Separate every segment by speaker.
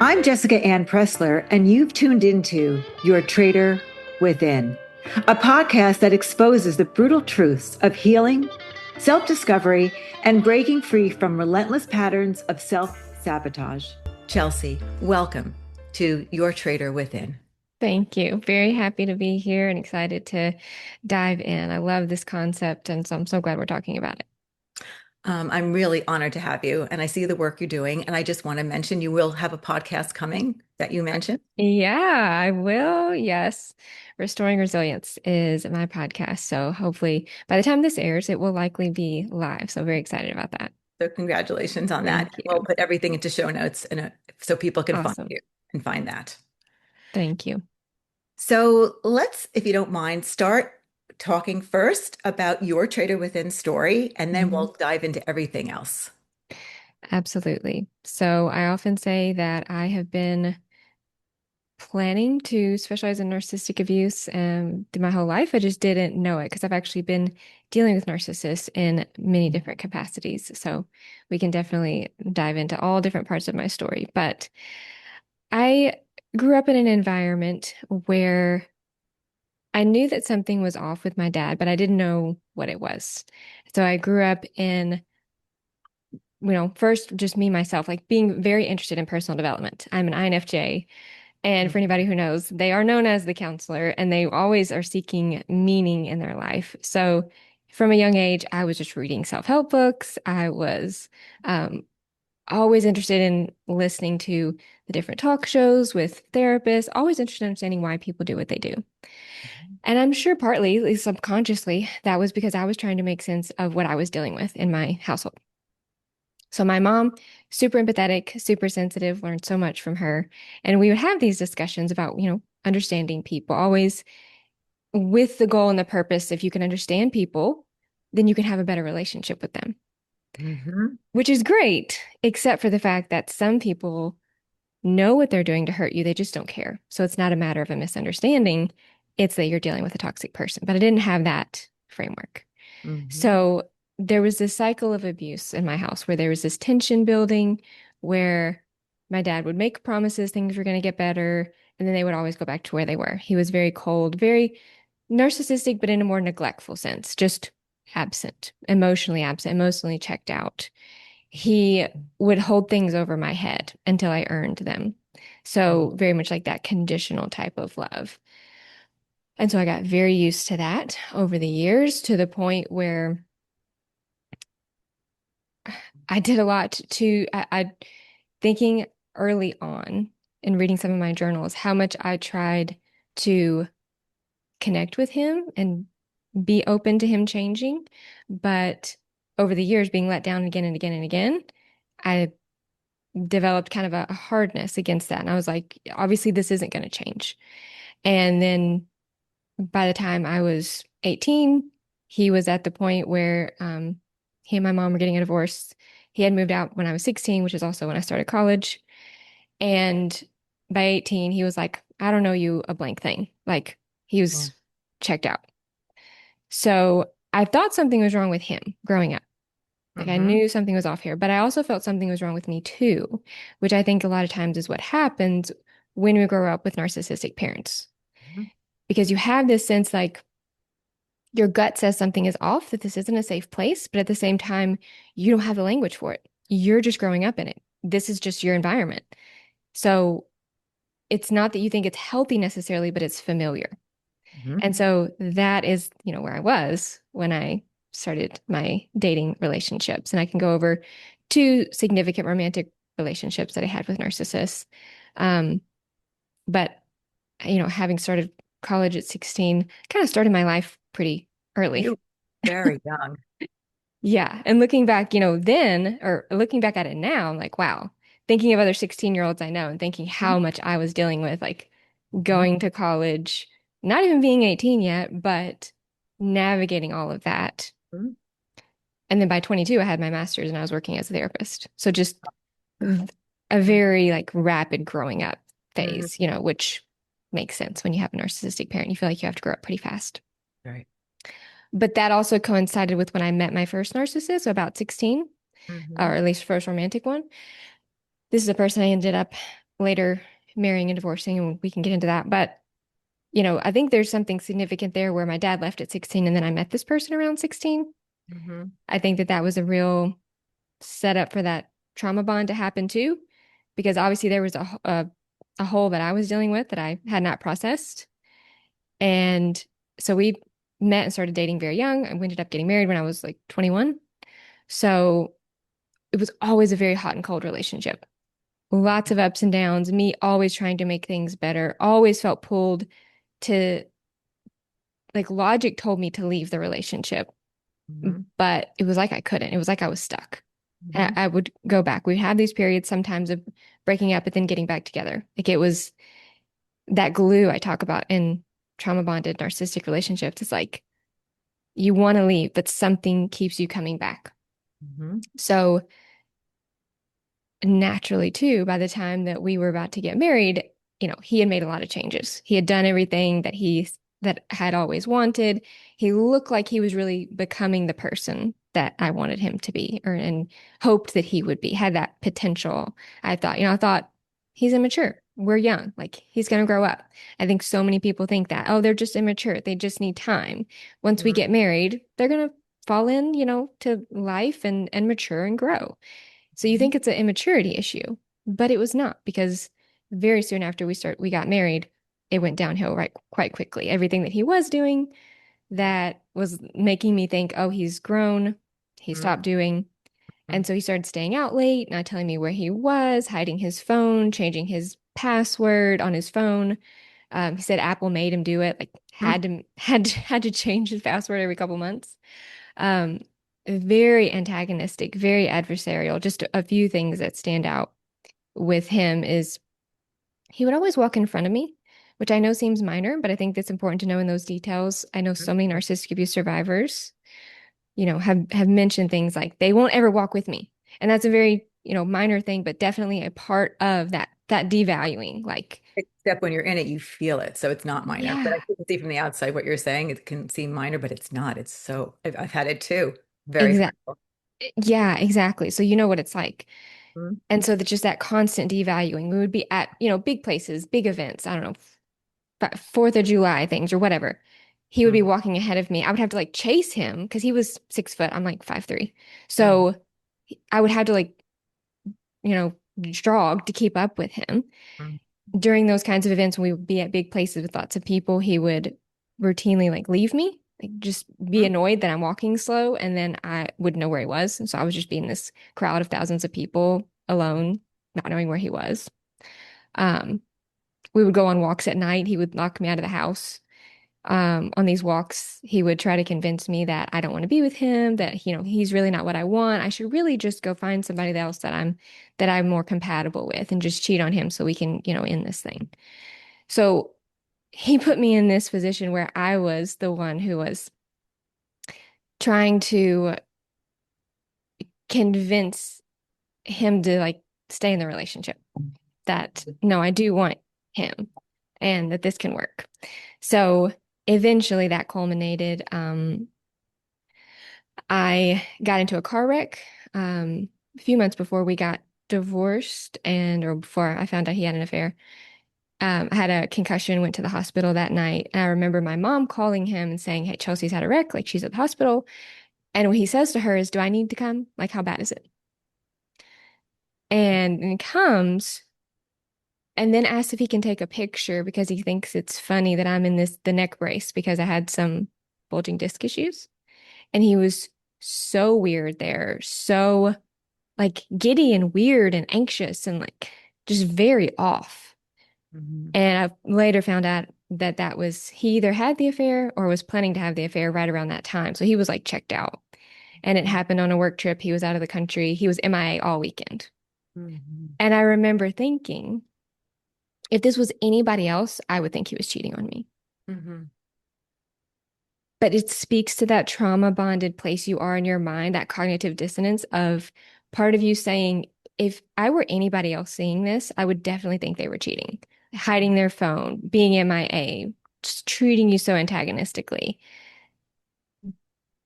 Speaker 1: I'm Jessica Anne Pressler, and you've tuned into Your Traitor Within, a podcast that exposes the brutal truths of healing, self-discovery, and breaking free from relentless patterns of self-sabotage. Chelsey, welcome to Your Traitor Within.
Speaker 2: Thank you. Very happy to be here and excited to dive in. I love this concept, and so I'm so glad we're talking about it.
Speaker 1: I'm really honored to have you, and I see the work you're doing. And I just want to mention you will have a podcast coming that you mentioned.
Speaker 2: Yeah, I will. Yes. Restoring Resilience is my podcast. So hopefully by the time this airs, it will likely be live. So very excited about that.
Speaker 1: So congratulations on that.
Speaker 2: Thank
Speaker 1: We'll
Speaker 2: you.
Speaker 1: put everything into show notes so people can find
Speaker 2: Awesome.
Speaker 1: you and find that.
Speaker 2: Thank you.
Speaker 1: So let's, if you don't mind, start talking first about your Trader Within story, and then
Speaker 2: Mhm.
Speaker 1: we'll dive into everything else.
Speaker 2: Absolutely. So I often say that I have been planning to specialize in narcissistic abuse through my whole life. I just didn't know it because I've actually been dealing with narcissists in many different capacities. So we can definitely dive into all different parts of my story. But I grew up in an environment where I knew that something was off with my dad, but I didn't know what it was. So I grew up in, first just me, myself, like being very interested in personal development. I'm an INFJ. And for anybody who knows, they are known as the counselor and they always are seeking meaning in their life. So from a young age, I was just reading self-help books. I was um, always interested in listening to the different talk shows with therapists, always interested in understanding why people do what they do. And I'm sure partly, at least subconsciously, that was because I was trying to make sense of what I was dealing with in my household. So my mom, super empathetic, super sensitive, learned so much from her. And we would have these discussions about, understanding people, always with the goal and the purpose. If you can understand people, then you can have a better relationship with them,
Speaker 1: Mm-hmm.
Speaker 2: which is great, except for the fact that some people know what they're doing to hurt you. They just don't care. So it's not a matter of a misunderstanding. It's that you're dealing with a toxic person. But I didn't have that framework.
Speaker 1: Mm-hmm.
Speaker 2: So there was this cycle of abuse in my house where there was this tension building where my dad would make promises things were going to get better, and then they would always go back to where they were. He was very cold, very narcissistic, but in a more neglectful sense, just absent, emotionally checked out. He would hold things over my head until I earned them. So very much like that conditional type of love. And so I got very used to that over the years to the point where I did a lot I thinking early on in reading some of my journals, how much I tried to connect with him and be open to him changing. But over the years, being let down again and again and again, I developed kind of a hardness against that. And I was like, obviously, this isn't going to change. And then by the time I was 18, he was at the point where he and my mom were getting a divorce. He had moved out when I was 16, which is also when I started college. And by 18, he was like, I don't know you a blank thing. Like he was checked out. So I thought something was wrong with him growing up. Like I
Speaker 1: Mm-hmm.
Speaker 2: knew something was off here, but I also felt something was wrong with me too, which I think a lot of times is what happens when we grow up with narcissistic parents. Because you have this sense like your gut says something is off, that this isn't a safe place, but at the same time, you don't have the language for it. You're just growing up in it. This is just your environment. So it's not that you think it's healthy necessarily, but it's familiar.
Speaker 1: Mm-hmm.
Speaker 2: And so that is, where I was when I started my dating relationships. And I can go over two significant romantic relationships that I had with narcissists. Um, but, having started college at 16, kind of started my life pretty early.
Speaker 1: You very young.
Speaker 2: Yeah. And looking back, then, or looking back at it now, I'm like, wow, thinking of other 16-year-olds I know and thinking how much I was dealing with, like
Speaker 1: Mhm.
Speaker 2: going to college, not even being 18 yet, but navigating all of that.
Speaker 1: Mhm.
Speaker 2: And then by 22, I had my master's and I was working as a therapist. So just a very like rapid growing up
Speaker 1: Mhm.
Speaker 2: phase, which makes sense when you have a narcissistic parent. You feel like you have to grow up pretty fast.
Speaker 1: Right.
Speaker 2: But that also coincided with when I met my first narcissist, so about 16. or
Speaker 1: Mhm.
Speaker 2: at least first romantic one. This is a person I ended up later marrying and divorcing, and we can get into that. But, I think there's something significant there where my dad left at 16 and then I met this person around 16.
Speaker 1: Mhm.
Speaker 2: I think that that was a real setup for that trauma bond to happen too, because obviously there was a hole that I was dealing with that I had not processed. And so we met and started dating very young, and we ended up getting married when I was like 21. So it was always a very hot and cold relationship. Lots of ups and downs, me always trying to make things better, always felt pulled to, like, logic told me to leave the relationship,
Speaker 1: Mhm.
Speaker 2: but it was like I couldn't. It was like I was stuck.
Speaker 1: Mhm.
Speaker 2: I would go back. We'd have these periods sometimes of breaking up, but then getting back together. Like, it was that glue I talk about in trauma bonded narcissistic relationships. It's like you want to leave, but something keeps you coming back.
Speaker 1: Mhm.
Speaker 2: So naturally, too, by the time that we were about to get married, he had made a lot of changes. He had done everything that had always wanted. He looked like he was really becoming the person that I wanted him to be, or and hoped that he would be, had that potential. I thought he's immature. We're young. Like, he's going to grow up. I think so many people think that, oh, they're just immature. They just need time. Once we
Speaker 1: Mhm.
Speaker 2: get married, they're going to fall in, to life and mature and grow. So you
Speaker 1: Mhm.
Speaker 2: think it's an immaturity issue, but it was not, because very soon after we got married, it went downhill right quite quickly. Everything that he was doing that was making me think, oh, he's grown, he
Speaker 1: Mhm.
Speaker 2: stopped doing. And
Speaker 1: Mhm.
Speaker 2: so he started staying out late, not telling me where he was, hiding his phone, changing his password on his phone. He said Apple made him do it, like had to change his password every couple months. Um, Very antagonistic, very adversarial. Just a few things that stand out with him is he would always walk in front of me, which I know seems minor, but I think that's important to know in those details. I know so many narcissistic abuse survivors, have mentioned things like they won't ever walk with me. And that's a very, minor thing, but definitely a part of that devaluing. Like,
Speaker 1: Except when you're in it, you feel it. So it's not minor. But I
Speaker 2: yeah,
Speaker 1: can see from the outside what you're saying. It can seem minor, but it's not. I've had it too. Very
Speaker 2: exact.
Speaker 1: hurtful.
Speaker 2: Yeah, exactly. So you know what it's like.
Speaker 1: Mhm.
Speaker 2: And so that just that constant devaluing. We would be at, big places, big events. I don't know, 4th of July things or whatever. He would be
Speaker 1: Mhm.
Speaker 2: walking ahead of me. I would have to like chase him because he was 6 foot. I'm like 5'3".
Speaker 1: Mhm.
Speaker 2: So I would have to like, you know, jog to keep up with him.
Speaker 1: Mhm.
Speaker 2: During those kinds of events, when we would be at big places with lots of people, he would routinely like leave me, like just be
Speaker 1: Mhm.
Speaker 2: annoyed that I'm walking slow, and then I wouldn't know where he was. And so I was just being this crowd of thousands of people alone, not knowing where he was. Um, we would go on walks at night. He would lock me out of the house. On these walks, he would try to convince me that I don't want to be with him, that, he's really not what I want. I should really just go find somebody else that I'm more compatible with and just cheat on him so we can, end this thing. So he put me in this position where I was the one who was trying to convince him to like stay in the relationship, that no, I do want him and that this can work. So eventually that culminated. I got into a car wreck a few months before we got divorced, or before I found out he had an affair. I had a concussion, went to the hospital that night. And I remember my mom calling him and saying, "Hey, Chelsea's had a wreck, like she's at the hospital." And what he says to her is, "Do I need to come? Like, how bad is it?" And he comes and then asks if he can take a picture because he thinks it's funny that I'm in the neck brace because I had some bulging disc issues. And he was so weird there, so like giddy and weird and anxious and like just very off.
Speaker 1: Mhm.
Speaker 2: And I later found out that that was he either had the affair or was planning to have the affair right around that time. So he was like checked out. And it happened on a work trip. He was out of the country. He was MIA all weekend.
Speaker 1: Mhm.
Speaker 2: And I remember thinking, if this was anybody else, I would think he was cheating on me.
Speaker 1: Mhm.
Speaker 2: But it speaks to that trauma bonded place you are in your mind, that cognitive dissonance of part of you saying, if I were anybody else seeing this, I would definitely think they were cheating, hiding their phone, being MIA, just treating you so antagonistically.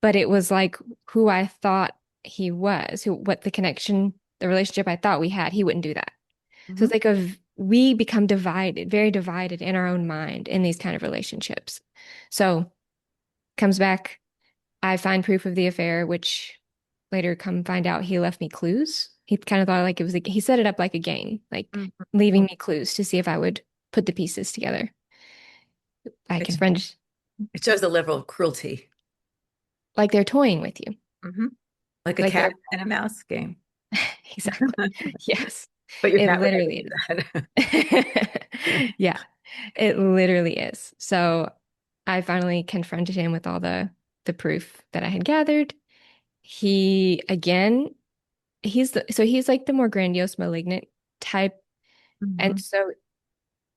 Speaker 2: But it was like who I thought he was, what the connection, the relationship I thought we had, he wouldn't do that. So
Speaker 1: Hmm.
Speaker 2: it's like we become divided, very divided in our own mind in these kind of relationships. So comes back, I find proof of the affair, which later come find out he left me clues. He kind of thought like it was he set it up like a game, like leaving me clues to see if I would put the pieces together. I
Speaker 1: It,
Speaker 2: confronted,
Speaker 1: it shows the level of cruelty.
Speaker 2: like they're toying with you,
Speaker 1: Hmm. Like a
Speaker 2: like
Speaker 1: cat
Speaker 2: they're
Speaker 1: and a mouse game.
Speaker 2: exactly. Yes,
Speaker 1: But your
Speaker 2: it
Speaker 1: cat would
Speaker 2: literally
Speaker 1: never
Speaker 2: is.
Speaker 1: do that.
Speaker 2: Yeah, it literally is. So I finally confronted him with all the proof that I had gathered. He again, he's like the more grandiose, malignant type. And
Speaker 1: Hmm.
Speaker 2: so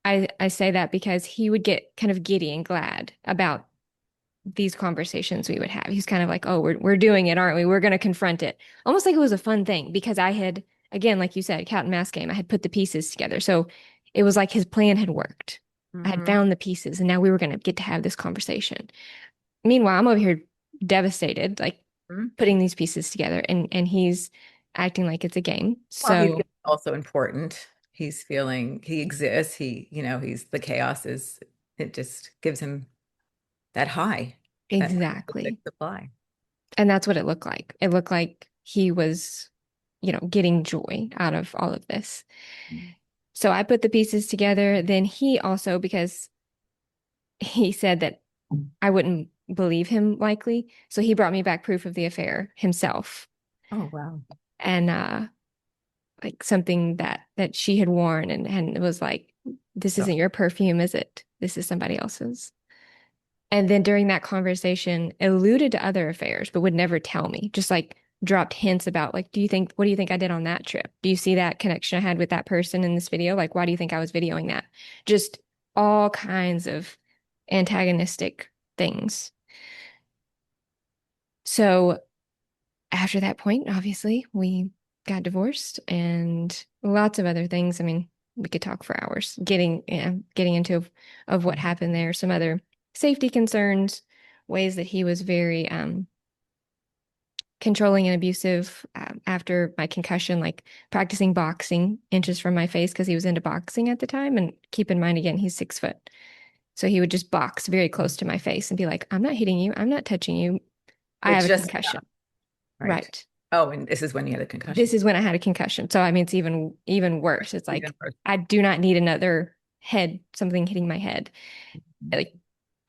Speaker 2: I say that because he would get kind of giddy and glad about these conversations we would have. He's kind of like, "Oh, we're doing it, aren't we? We're going to confront it." Almost like it was a fun thing because I had, again, like you said, cat and mouse game. I had put the pieces together. So it was like his plan had worked. I had
Speaker 1: Hmm.
Speaker 2: found the pieces and now we were going to get to have this conversation. Meanwhile, I'm over here devastated, like putting these pieces together and he's acting like it's a game.
Speaker 1: Well, he's
Speaker 2: So
Speaker 1: also important. He's feeling he exists. He's the chaos is it just gives him that high, that narcissistic
Speaker 2: exactly.
Speaker 1: supply.
Speaker 2: And that's what it looked like. It looked like he was, getting joy out of all of this. So I put the pieces together. Then he also, because he said that I wouldn't believe him likely, so he brought me back proof of the affair himself
Speaker 1: Oh, wow.
Speaker 2: and like something that she had worn and it was like, this
Speaker 1: So
Speaker 2: isn't your perfume, is it? This is somebody else's. And then during that conversation, alluded to other affairs, but would never tell me, just like dropped hints about like, what do you think I did on that trip? Do you see that connection I had with that person in this video? Like, why do you think I was videoing that? Just all kinds of antagonistic things. So after that point, obviously, we got divorced and lots of other things. I mean, we could talk for hours getting into of what happened there, some other safety concerns, ways that he was very controlling and abusive after my concussion, like practicing boxing inches from my face because he was into boxing at the time. And keep in mind, again, he's 6 foot. So he would just box very close to my face and be like, I'm not hitting you. I'm not touching you. I
Speaker 1: it's
Speaker 2: have a
Speaker 1: just
Speaker 2: concussion.
Speaker 1: right.
Speaker 2: Right.
Speaker 1: Oh, and this is when you had a
Speaker 2: This
Speaker 1: concussion.
Speaker 2: is when I had a concussion. So I mean, it's even worse. It's
Speaker 1: Even
Speaker 2: like
Speaker 1: worse.
Speaker 2: I do not need another something hitting my head. Like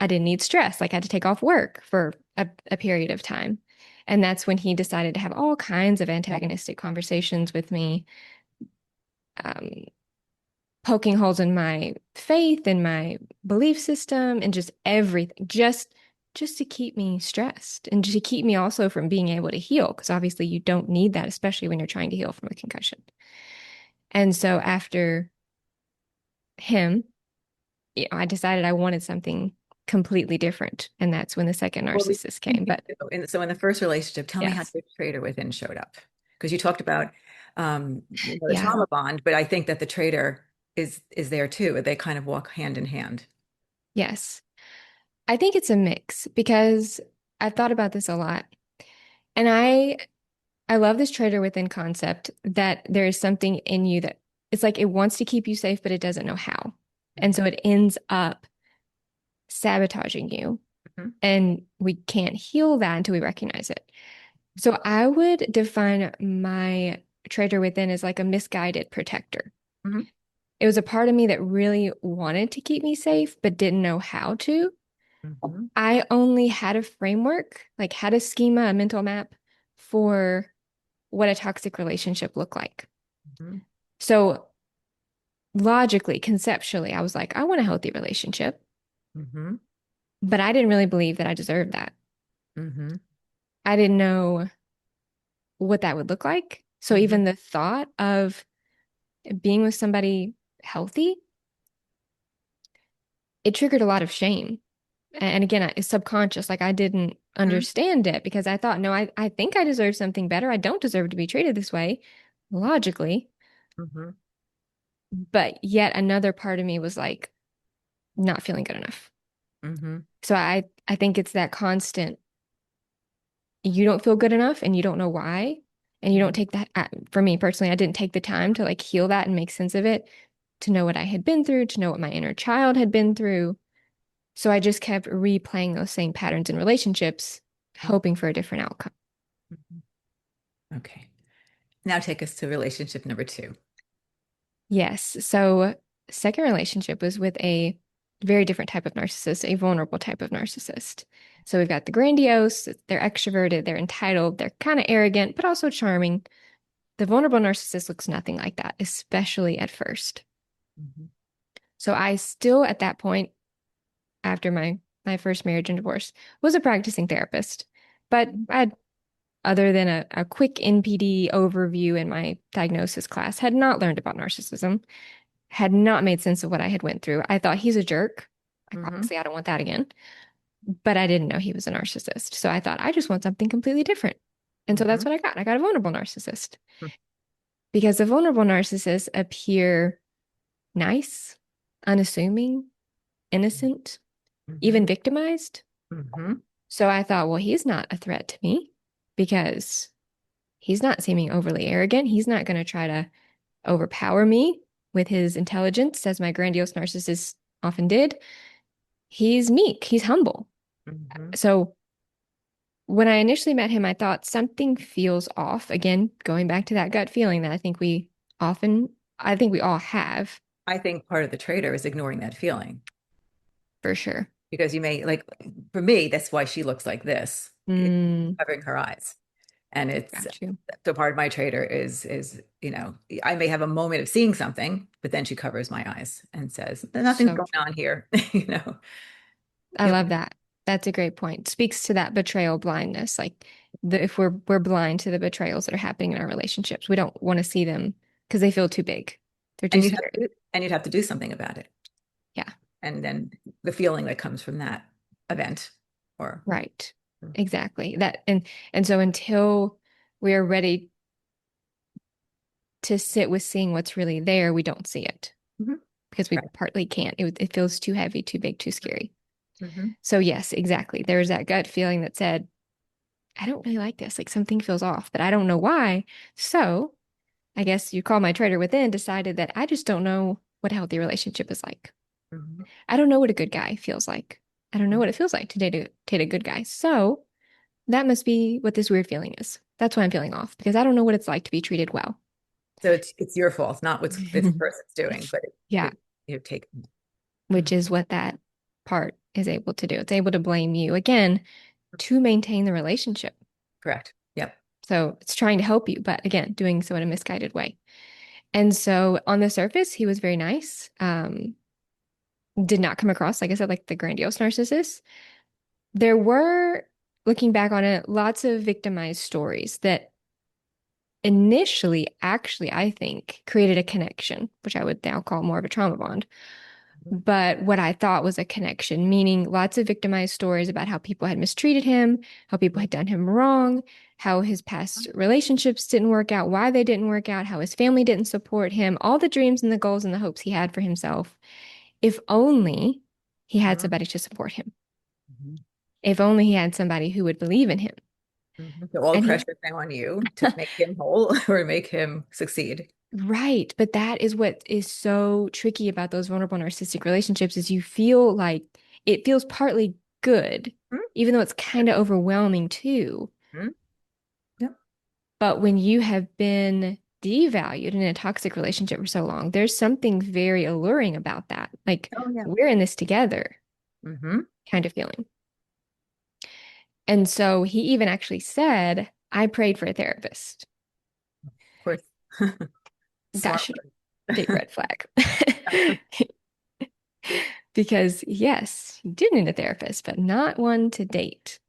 Speaker 2: I didn't need stress. Like I had to take off work for a period of time. And that's when he decided to have all kinds of antagonistic conversations with me, um, poking holes in my faith and my belief system and just everything, just to keep me stressed and to keep me also from being able to heal. Because obviously you don't need that, especially when you're trying to heal from a concussion. And so after him, I decided I wanted something completely different. And that's when the second
Speaker 1: Well, we
Speaker 2: narcissist came. But
Speaker 1: so in the first relationship, tell me how
Speaker 2: yes,
Speaker 1: your traitor within showed up. Because you talked about the
Speaker 2: yeah,
Speaker 1: trauma bond, but I think that the traitor is there too. They kind of walk hand in hand.
Speaker 2: yes. I think it's a mix because I've thought about this a lot. And I love this traitor within concept that there is something in you that it's like it wants to keep you safe, but it doesn't know how. And so it ends up sabotaging you.
Speaker 1: Mhm.
Speaker 2: And we can't heal that until we recognize it. So I would define my traitor within as like a misguided protector.
Speaker 1: Mhm.
Speaker 2: It was a part of me that really wanted to keep me safe, but didn't know how to.
Speaker 1: Mhm.
Speaker 2: I only had a framework, like had a schema, a mental map for what a toxic relationship looked like.
Speaker 1: Mhm.
Speaker 2: So logically, conceptually, I was like, I want a healthy relationship,
Speaker 1: Mhm.
Speaker 2: but I didn't really believe that I deserved that.
Speaker 1: Mhm.
Speaker 2: I didn't know what that would look like. So
Speaker 1: Mhm.
Speaker 2: even the thought of being with somebody healthy, it triggered a lot of shame. And again, it's subconscious. Like I didn't
Speaker 1: Mhm.
Speaker 2: understand it because I thought, no, I think I deserve something better. I don't deserve to be treated this way, logically.
Speaker 1: Mhm.
Speaker 2: But yet another part of me was like not feeling good enough.
Speaker 1: Mhm.
Speaker 2: So I think it's that constant you don't feel good enough and you don't know why. And you don't take that, for me personally, I didn't take the time to like heal that and make sense of it, to know what I had been through, to know what my inner child had been through. So I just kept replaying those same patterns in relationships, hoping for a different outcome.
Speaker 1: Mhm. Okay. Now take us to relationship number two.
Speaker 2: Yes. So, second relationship was with a very different type of narcissist, a vulnerable type of narcissist. So, we've got the grandiose, they're extroverted, they're entitled, they're kind of arrogant, but also charming. The vulnerable narcissist looks nothing like that, especially at first.
Speaker 1: Mhm.
Speaker 2: So, I still, at that point, after my first marriage and divorce, was a practicing therapist. But I, other than a quick NPD overview in my diagnosis class, had not learned about narcissism, had not made sense of what I had went through. I thought he's a jerk. Like,
Speaker 1: Mhm.
Speaker 2: obviously, I don't want that again. But I didn't know he was a narcissist. So I thought I just want something completely different. And so that's
Speaker 1: Mhm.
Speaker 2: what I got. I got a vulnerable narcissist because the vulnerable narcissists appear nice, unassuming, innocent, even
Speaker 1: Mhm.
Speaker 2: victimized.
Speaker 1: Mhm.
Speaker 2: So I thought, well, he's not a threat to me because he's not seeming overly arrogant. He's not going to try to overpower me with his intelligence, as my grandiose narcissist often did. He's meek, he's humble.
Speaker 1: Mhm.
Speaker 2: So when I initially met him, I thought something feels off. Again, going back to that gut feeling that often, I think we all have
Speaker 1: I think part of the traitor is ignoring that feeling
Speaker 2: for sure.
Speaker 1: because you may like for me, that's why she looks like this,
Speaker 2: Mm,
Speaker 1: covering her eyes. And it's
Speaker 2: got you.
Speaker 1: so part of my traitor is, I may have a moment of seeing something, but then she covers my eyes and says, nothing's
Speaker 2: So
Speaker 1: going
Speaker 2: true.
Speaker 1: on here. you know.
Speaker 2: I
Speaker 1: Yeah.
Speaker 2: love that. That's a great point. Speaks to that betrayal blindness. Like if we're blind to the betrayals that are happening in our relationships, we don't want to see them because they feel too big. They're too
Speaker 1: And you'd have
Speaker 2: scary.
Speaker 1: to and you'd have to do something about it.
Speaker 2: Yeah,
Speaker 1: And then the feeling that comes from that event or
Speaker 2: right. Exactly. And so until we are ready to sit with seeing what's really there, we don't see it
Speaker 1: Mhm.
Speaker 2: because we
Speaker 1: Right.
Speaker 2: partly can't. It feels too heavy, too big, too scary.
Speaker 1: Mhm.
Speaker 2: So, yes, exactly. There's that gut feeling that said, I don't really like this. Like something feels off, but I don't know why. So, I guess you call my traitor within, decided that I just don't know what a healthy relationship is like.
Speaker 1: Mhm.
Speaker 2: I don't know what a good guy feels like. I don't know what it feels like to date a good guy. So, that must be what this weird feeling is. That's why I'm feeling off because I don't know what it's like to be treated well.
Speaker 1: So it's your fault, not what this person's doing, but
Speaker 2: Yeah,
Speaker 1: you've taken.
Speaker 2: which
Speaker 1: Mhm.
Speaker 2: is what that part is able to do. It's able to blame you again to maintain the relationship.
Speaker 1: Correct. Yep.
Speaker 2: So it's trying to help you, but again, doing so in a misguided way. And so on the surface, he was very nice. Did not come across, like I said, like the grandiose narcissist. There were, looking back on it, lots of victimized stories that initially, actually, I think, created a connection, which I would now call more of a trauma bond. But what I thought was a connection, meaning lots of victimized stories about how people had mistreated him, how people had done him wrong, how his past relationships didn't work out, why they didn't work out, how his family didn't support him, all the dreams and the goals and the hopes he had for himself. If only he had
Speaker 1: Mhm.
Speaker 2: somebody to support him.
Speaker 1: Mhm.
Speaker 2: If only he had somebody who would believe in him.
Speaker 1: Mhm. So all the
Speaker 2: And
Speaker 1: pressure
Speaker 2: he,
Speaker 1: is now on you to make him whole or make him succeed.
Speaker 2: right. But that is what is so tricky about those vulnerable narcissistic relationships is you feel like it feels partly good,
Speaker 1: Mhm.
Speaker 2: even though it's kind of overwhelming too.
Speaker 1: Mhm. Yep.
Speaker 2: But when you have been devalued in a toxic relationship for so long, there's something very alluring about that. Like
Speaker 1: Oh yeah.
Speaker 2: we're in this together
Speaker 1: Mm-hmm.
Speaker 2: kind of feeling. And so he even actually said, I prayed for a therapist.
Speaker 1: Of course.
Speaker 2: That
Speaker 1: Smart
Speaker 2: should
Speaker 1: word.
Speaker 2: big red flag. Because yes, he did need a therapist, but not one to date.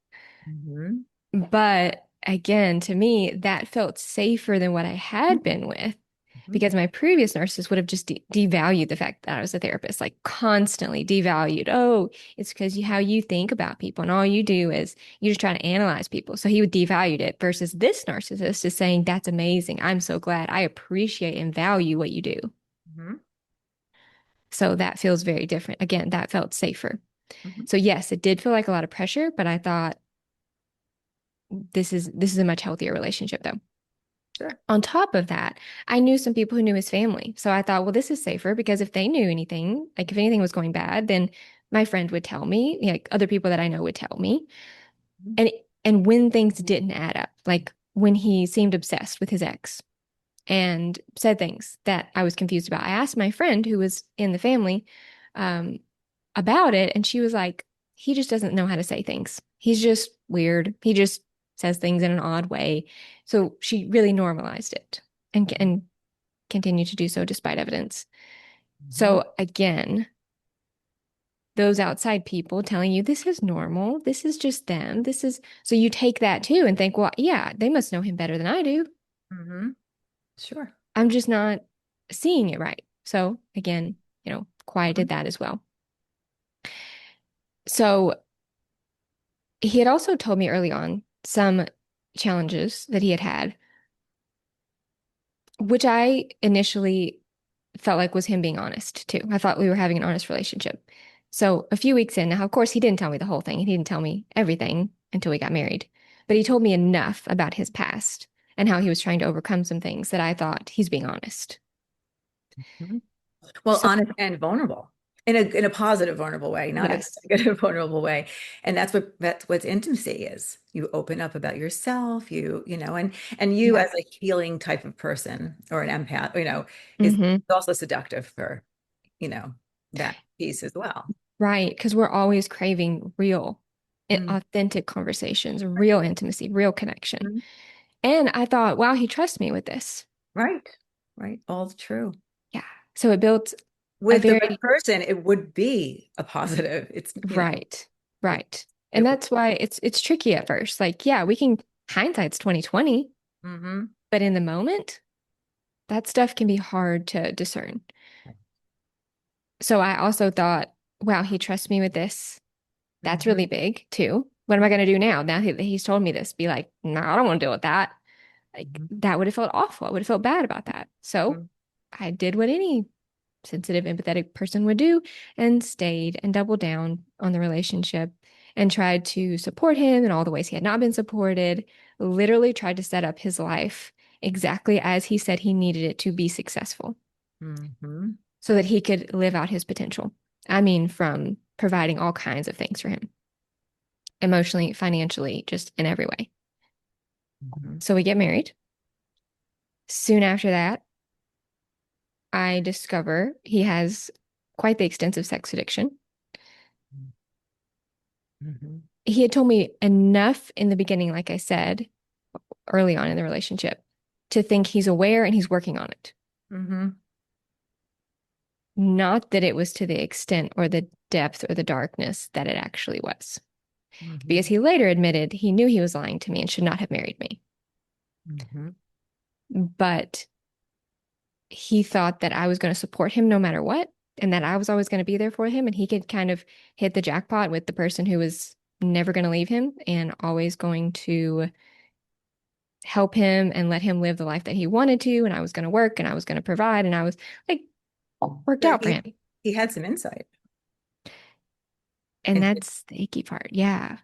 Speaker 1: hmm
Speaker 2: But again, to me, that felt safer than what I had been with because my previous nurses would have just devalued the fact that I was a therapist, like constantly devalued. Oh, it's because how you think about people, and all you do is you just try to analyze people. So he would devalue it versus this narcissist is saying, that's amazing. I'm so glad. I appreciate and value what you do.
Speaker 1: hmm
Speaker 2: So that feels very different. Again, that felt safer.
Speaker 1: hmm
Speaker 2: So yes, it did feel like a lot of pressure, but I thought this is a much healthier relationship though.
Speaker 1: Sure.
Speaker 2: On top of that, I knew some people who knew his family. So I thought, well, this is safer because if they knew anything, like if anything was going bad, then my friend would tell me, like other people that I know would tell me. And and when things didn't add up, like when he seemed obsessed with his ex and said things that I was confused about, I asked my friend who was in the family um, about it, and she was like, he just doesn't know how to say things. He's just weird. He just says things in an odd way. So she really normalized it and continued to do so despite evidence.
Speaker 1: Mhm.
Speaker 2: So again, those outside people telling you this is normal, this is just them, this is so you take that too and think, well, yeah, they must know him better than I do.
Speaker 1: Mhm. Sure.
Speaker 2: I'm just not seeing it right. So again,
Speaker 1: Mhm.
Speaker 2: quieted that as well. So he had also told me early on some challenges that he had had, which I initially felt like was him being honest too. I thought we were having an honest relationship. So a few weeks in, now of course he didn't tell me the whole thing and he didn't tell me everything until we got married, but he told me enough about his past and how he was trying to overcome some things that I thought he's being honest.
Speaker 1: Mhm. Well,
Speaker 2: So
Speaker 1: honest and vulnerable in a positive, vulnerable way, not a
Speaker 2: yes,
Speaker 1: negative, vulnerable way. And that's what intimacy is. You open up about yourself, and you
Speaker 2: yeah.
Speaker 1: as a healing type of person or an empath, is
Speaker 2: Hmm.
Speaker 1: also seductive for, you know, that piece as well.
Speaker 2: Right. Because we're always craving real,
Speaker 1: Mm.
Speaker 2: authentic conversations, real intimacy, real connection.
Speaker 1: Mhm.
Speaker 2: And I thought, wow, he trusts me with this.
Speaker 1: Right. Right. All true.
Speaker 2: Yeah. So it built a
Speaker 1: With the right
Speaker 2: very
Speaker 1: person, it would be a positive.
Speaker 2: right,
Speaker 1: it,
Speaker 2: right. And
Speaker 1: it would.
Speaker 2: that's why it's tricky at first. Like, yeah, we can hindsight's 2020,
Speaker 1: Hmm.
Speaker 2: but in the moment, that stuff can be hard to discern. So I also thought, wow, he trusts me with this. That's
Speaker 1: Hmm.
Speaker 2: really big too. What am I going to do now that he's told me this? Be like, no, I don't want to deal with that. Like
Speaker 1: Hmm.
Speaker 2: that would have felt awful. I would have felt bad about that. So I did what any sensitive, empathetic person would do and stayed and doubled down on the relationship and tried to support him in all the ways he had not been supported, literally tried to set up his life exactly as he said he needed it to be successful
Speaker 1: Hmm.
Speaker 2: so that he could live out his potential. I mean, from providing all kinds of things for him, emotionally, financially, just in every way.
Speaker 1: Hmm.
Speaker 2: So we get married. Soon after that, I discover he has quite the extensive sex addiction.
Speaker 1: Hmm.
Speaker 2: He had told me enough in the beginning, like I said, early on in the relationship, to think he's aware and he's working on it.
Speaker 1: Hmm.
Speaker 2: Not that it was to the extent or the depth or the darkness that it actually was. Because
Speaker 1: Hmm.
Speaker 2: he later admitted he knew he was lying to me and should not have married me.
Speaker 1: Hmm.
Speaker 2: But he thought that I was going to support him no matter what, and that I was always going to be there for him. And he could kind of hit the jackpot with the person who was never going to leave him and always going to help him and let him live the life that he wanted to. And I was going to work and I was going to provide. And I was like, worked
Speaker 1: So
Speaker 2: out for him.
Speaker 1: he had some insight
Speaker 2: And
Speaker 1: into,
Speaker 2: that's the icky part. Yeah.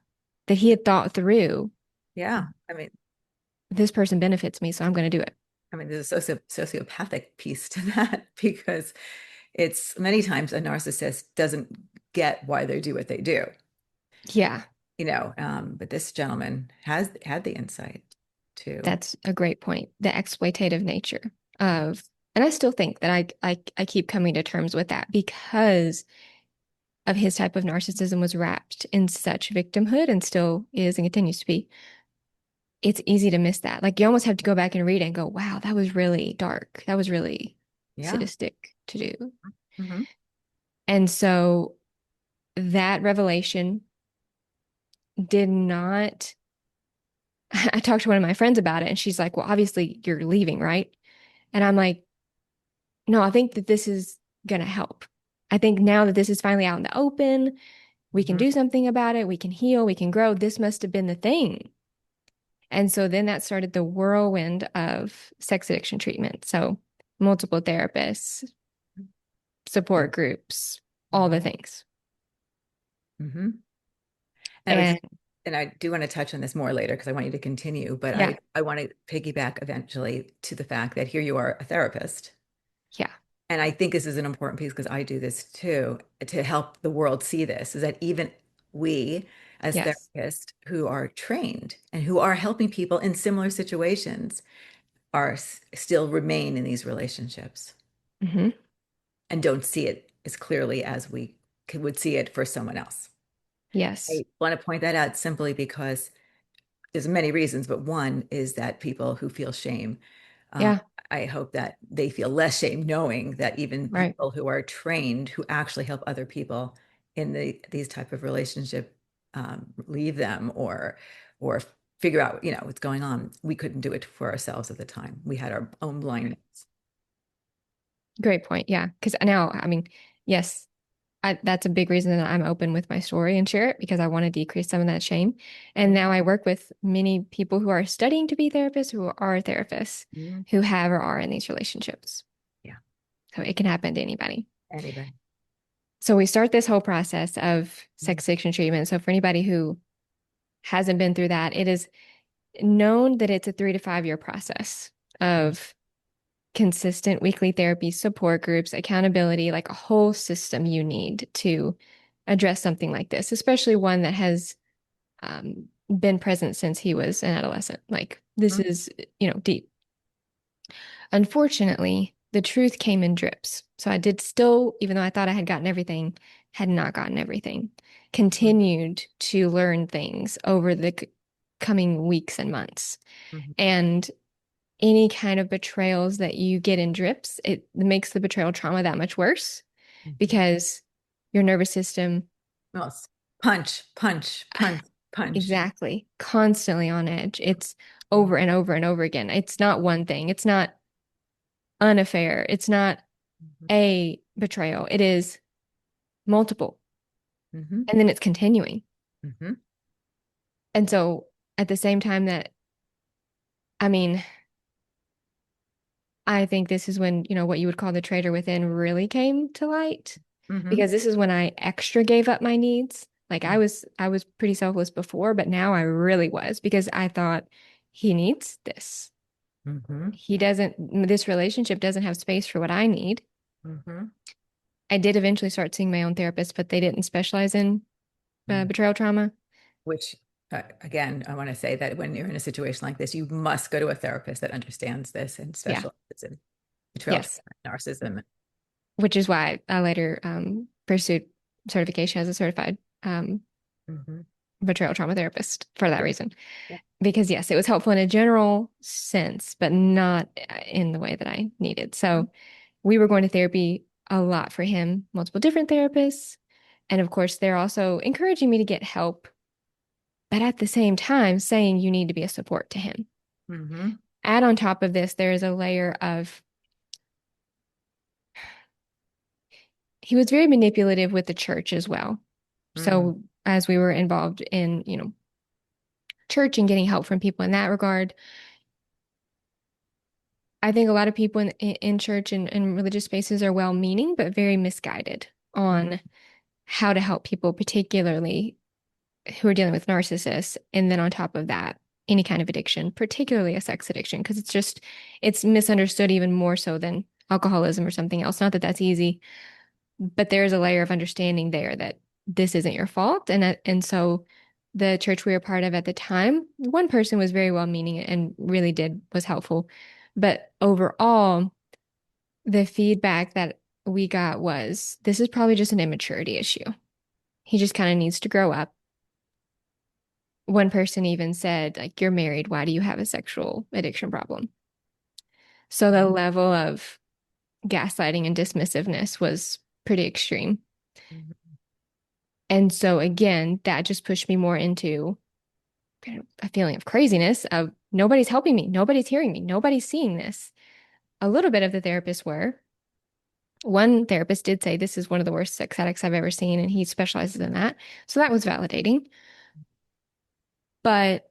Speaker 2: That he had thought through
Speaker 1: yeah.
Speaker 2: this person benefits me, so I'm going to do it.
Speaker 1: There's a sociopathic piece to that because it's many times a narcissist doesn't get why they do what they do,
Speaker 2: Yeah.
Speaker 1: but this gentleman has had the insight to.
Speaker 2: That's a great point. The exploitative nature of, and I still think that I keep coming to terms with that because of his type of narcissism was wrapped in such victimhood and still is and continues to be. It's easy to miss that. Like you almost have to go back and read it and go, wow, that was really dark. That was really
Speaker 1: Yeah.
Speaker 2: sadistic to do.
Speaker 1: Hmm.
Speaker 2: And so that revelation did not, I talked to one of my friends about it and she's like, well, obviously you're leaving, right? And I'm like, no, I think that this is going to help. I think now that this is finally out in the open, we can
Speaker 1: Hmm.
Speaker 2: do something about it. We can heal. We can grow. This must have been the thing. And so then that started the whirlwind of sex addiction treatment. So multiple therapists, support groups, all the things.
Speaker 1: Hmm. And it was
Speaker 2: And
Speaker 1: and I do want to touch on this more later because I want you to continue, but
Speaker 2: Yeah.
Speaker 1: I want to piggyback eventually to the fact that here you are a therapist.
Speaker 2: Yeah.
Speaker 1: And I think this is an important piece because I do this too, to help the world see this, is that even we as
Speaker 2: Yes.
Speaker 1: therapists who are trained and who are helping people in similar situations are still remain in these relationships
Speaker 2: Hmm.
Speaker 1: and don't see it as clearly as we would see it for someone else.
Speaker 2: Yes.
Speaker 1: I want to point that out simply because there's many reasons, but one is that people who feel shame, uh,
Speaker 2: Yeah.
Speaker 1: I hope that they feel less shame knowing that even
Speaker 2: Right.
Speaker 1: people who are trained, who actually help other people in these type of relationship, leave them or figure out, what's going on. We couldn't do it for ourselves at the time. We had our own blindness.
Speaker 2: Great point. Yeah. Because now, I mean, yes, that's a big reason that I'm open with my story and share it because I want to decrease some of that shame. And now I work with many people who are studying to be therapists, who are therapists,
Speaker 1: Mhm.
Speaker 2: who have or are in these relationships.
Speaker 1: Yeah,
Speaker 2: So it can happen to anybody.
Speaker 1: anybody.
Speaker 2: So we start this whole process of
Speaker 1: Mhm.
Speaker 2: sex addiction treatment. So for anybody who hasn't been through that, it is known that it's a 3 to 5 year process of consistent weekly therapy, support groups, accountability, like a whole system you need to address something like this, especially one that has been present since he was an adolescent. Like this
Speaker 1: Mhm.
Speaker 2: is, deep. Unfortunately, the truth came in drips. So I did still, even though I thought I had gotten everything, had not gotten everything, continued to learn things over the coming weeks and months.
Speaker 1: Mhm.
Speaker 2: And any kind of betrayals that you get in drips, it makes the betrayal trauma that much worse
Speaker 1: Mhm.
Speaker 2: because your nervous system,
Speaker 1: Well, punch, punch, punch, punch.
Speaker 2: exactly, constantly on edge. It's over and over and over again. It's not one thing. It's not an affair. It's not
Speaker 1: Mhm.
Speaker 2: a betrayal. It is multiple.
Speaker 1: Mhm.
Speaker 2: And then it's continuing.
Speaker 1: Mhm.
Speaker 2: And so at the same time that, I mean, I think this is when, what you would call the traitor within really came to light
Speaker 1: Mhm.
Speaker 2: because this is when I extra gave up my needs. Like I was pretty selfless before, but now I really was because I thought he needs this.
Speaker 1: Mhm.
Speaker 2: This relationship doesn't have space for what I need.
Speaker 1: Mhm.
Speaker 2: I did eventually start seeing my own therapist, but they didn't specialize in
Speaker 1: Mhm.
Speaker 2: betrayal trauma.
Speaker 1: Which, again, I want to say that when you're in a situation like this, you must go to a therapist that understands this and
Speaker 2: Yeah.
Speaker 1: specializes in betrayal,
Speaker 2: Yes.
Speaker 1: trauma, narcissism.
Speaker 2: Which is why I later pursued certification as a certified
Speaker 1: Mhm.
Speaker 2: betrayal trauma therapist for that
Speaker 1: Yeah.
Speaker 2: reason.
Speaker 1: Yeah.
Speaker 2: Because yes, it was helpful in a general sense, but not in the way that I needed.
Speaker 1: Mhm.
Speaker 2: So we were going to therapy a lot for him, multiple different therapists. And of course, they're also encouraging me to get help, but at the same time saying you need to be a support to him.
Speaker 1: Mhm.
Speaker 2: Add on top of this, there is a layer of he was very manipulative with the church as well.
Speaker 1: Mhm.
Speaker 2: So as we were involved in, church and getting help from people in that regard, I think a lot of people in church and religious spaces are well-meaning, but very misguided on how to help people, particularly who are dealing with narcissists. And then on top of that, any kind of addiction, particularly a sex addiction, because it's misunderstood even more so than alcoholism or something else. Not that that's easy, but there's a layer of understanding there that this isn't your fault. And so the church we were part of at the time, one person was very well meaning and really was helpful. But overall, the feedback that we got was this is probably just an immaturity issue. He just kind of needs to grow up. One person even said, like, you're married. Why do you have a sexual addiction problem? So the level of gaslighting and dismissiveness was pretty extreme.
Speaker 1: Mhm.
Speaker 2: And so again, that just pushed me more into kind of a feeling of craziness of nobody's helping me, nobody's hearing me, nobody's seeing this. A little bit of the therapists were. One therapist did say this is one of the worst sex addicts I've ever seen, and he specializes in that. So that was validating. But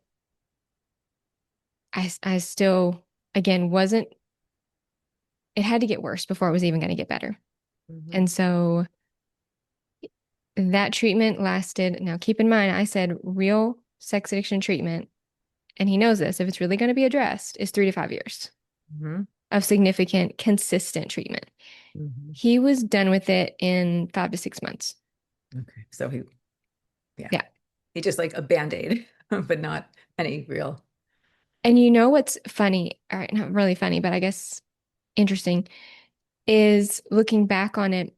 Speaker 2: I still, again, wasn't, it had to get worse before it was even going to get better.
Speaker 1: Mhm.
Speaker 2: And so that treatment lasted. Now, keep in mind, I said real sex addiction treatment, and he knows this, if it's really going to be addressed, is 3 to 5 years
Speaker 3: Mm-hmm.
Speaker 2: of significant, consistent treatment.
Speaker 3: Mm-hmm.
Speaker 2: He was done with it in 5 to 6 months.
Speaker 3: Okay. So yeah,
Speaker 2: Yeah.
Speaker 3: he just like a band-aid, but not any real.
Speaker 2: And you know what's funny, all right, not really funny, but I guess interesting, is looking back on it.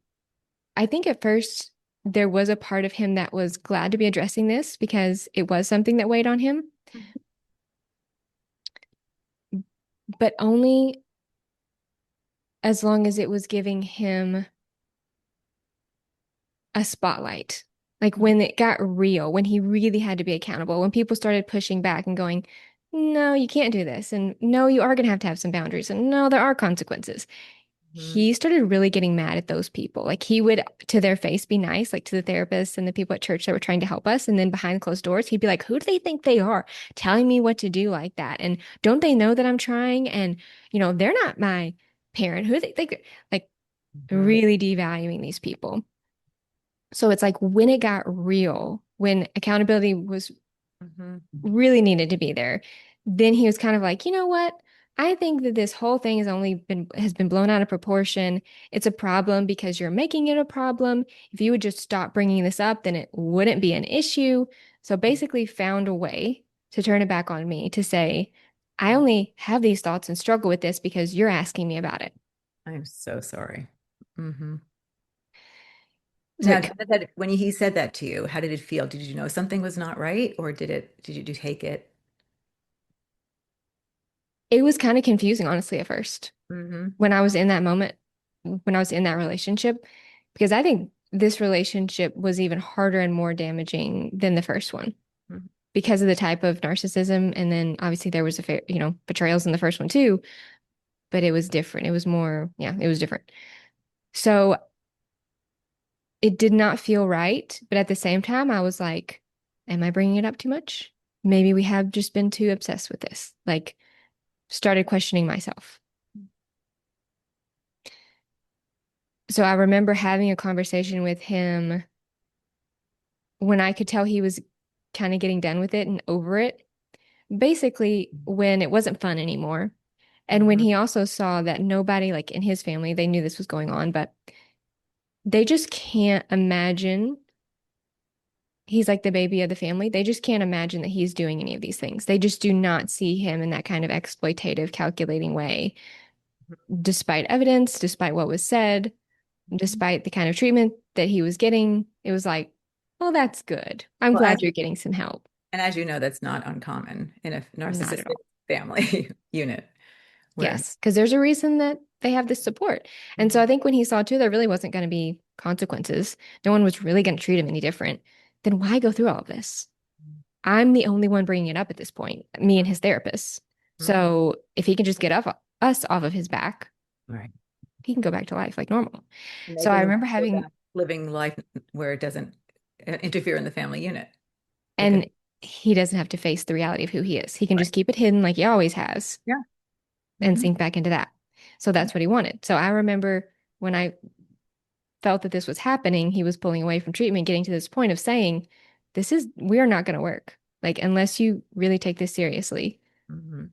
Speaker 2: I think at first there was a part of him that was glad to be addressing this because it was something that weighed on him, but only as long as it was giving him a spotlight. Like when it got real, when he really had to be accountable, when people started pushing back and going, no, you can't do this. And no, you are going to have some boundaries. And no, there are consequences.
Speaker 3: Mm-hmm.
Speaker 2: He started really getting mad at those people. Like he would, to their face, be nice, like to the therapists and the people at church that were trying to help us. And then behind closed doors, he'd be like, who do they think they are telling me what to do like that? And don't they know that I'm trying? And, they're not my parent. Who do they think? Like
Speaker 3: Mm-hmm.
Speaker 2: really devaluing these people. So it's like when it got real, when accountability was
Speaker 3: Mm-hmm.
Speaker 2: really needed to be there, then he was kind of like, you know what? I think that this whole thing has been blown out of proportion. It's a problem because you're making it a problem. If you would just stop bringing this up, then it wouldn't be an issue. So basically found a way to turn it back on me to say, I only have these thoughts and struggle with this because you're asking me about it.
Speaker 3: I'm so sorry. Mm-hmm.
Speaker 2: So
Speaker 3: Now, when he said that to you, how did it feel? Did you know something was not right, or did you take it?
Speaker 2: it was kind of confusing, honestly, at first.
Speaker 3: Mm-hmm.
Speaker 2: When I was in that moment, when I was in that relationship, because I think this relationship was even harder and more damaging than the first one
Speaker 3: Mm-hmm.
Speaker 2: because of the type of narcissism. And then obviously there was betrayals in the first one too, but it was different. It was more, yeah, it was different. So it did not feel right. But at the same time, I was like, am I bringing it up too much? Maybe we have just been too obsessed with this. Like, started questioning myself. So I remember having a conversation with him when I could tell he was kind of getting done with it and over it, basically when it wasn't fun anymore. And when
Speaker 3: Mm-hmm.
Speaker 2: he also saw that nobody, like in his family, they knew this was going on, but they just can't imagine. He's like the baby of the family. They just can't imagine that he's doing any of these things. They just do not see him in that kind of exploitative, calculating way, despite evidence, despite what was said, despite the kind of treatment that he was getting. It was like, well, that's good. I'm
Speaker 3: Well,
Speaker 2: glad you're getting some help.
Speaker 3: as you know, that's not uncommon in a
Speaker 2: Not at
Speaker 3: narcissistic
Speaker 2: all.
Speaker 3: family unit where.
Speaker 2: Yes, because there's a reason that they have this support. And so I think when he saw too, there really wasn't going to be consequences. No one was really going to treat him any different. Then why go through all of this? I'm the only one bringing it up at this point, me and his therapist.
Speaker 3: Mhm.
Speaker 2: So if he can just get us off of his back,
Speaker 3: Right.
Speaker 2: he can go back to life like normal.
Speaker 3: And they
Speaker 2: So I
Speaker 3: can
Speaker 2: remember
Speaker 3: go
Speaker 2: having,
Speaker 3: back living life where it doesn't interfere in the family unit. They can.
Speaker 2: and he doesn't have to face the reality of who he is. He can
Speaker 3: Right.
Speaker 2: just keep it hidden like he always has
Speaker 3: Yeah.
Speaker 2: and
Speaker 3: Hmm.
Speaker 2: sink back into that. So that's what he wanted. So I remember when I felt that this was happening, he was pulling away from treatment, getting to this point of saying, we are not going to work. Like, unless you really take this seriously,
Speaker 3: Hmm.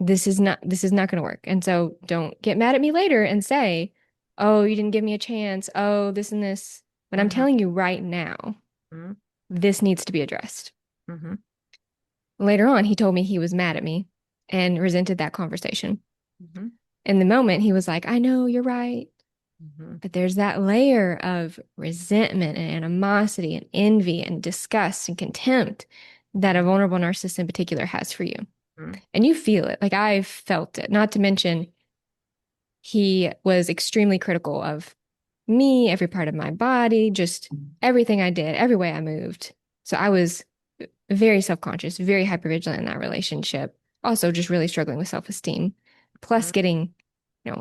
Speaker 2: this is not going to work. And so don't get mad at me later and say, oh, you didn't give me a chance. Oh, this and this. But I'm
Speaker 3: Hmm.
Speaker 2: telling you right now,
Speaker 3: Hmm.
Speaker 2: this needs to be addressed.
Speaker 3: Hmm.
Speaker 2: Later on, he told me he was mad at me and resented that conversation.
Speaker 3: Hmm.
Speaker 2: In the moment, he was like, I know you're right.
Speaker 3: Hmm.
Speaker 2: But there's that layer of resentment and animosity and envy and disgust and contempt that a vulnerable narcissist in particular has for you.
Speaker 3: Hmm.
Speaker 2: And you feel it. Like I've felt it. Not to mention, he was extremely critical of me, every part of my body, just everything I did, every way I moved. So I was very self-conscious, very hypervigilant in that relationship. Also, just really struggling with self-esteem, plus getting,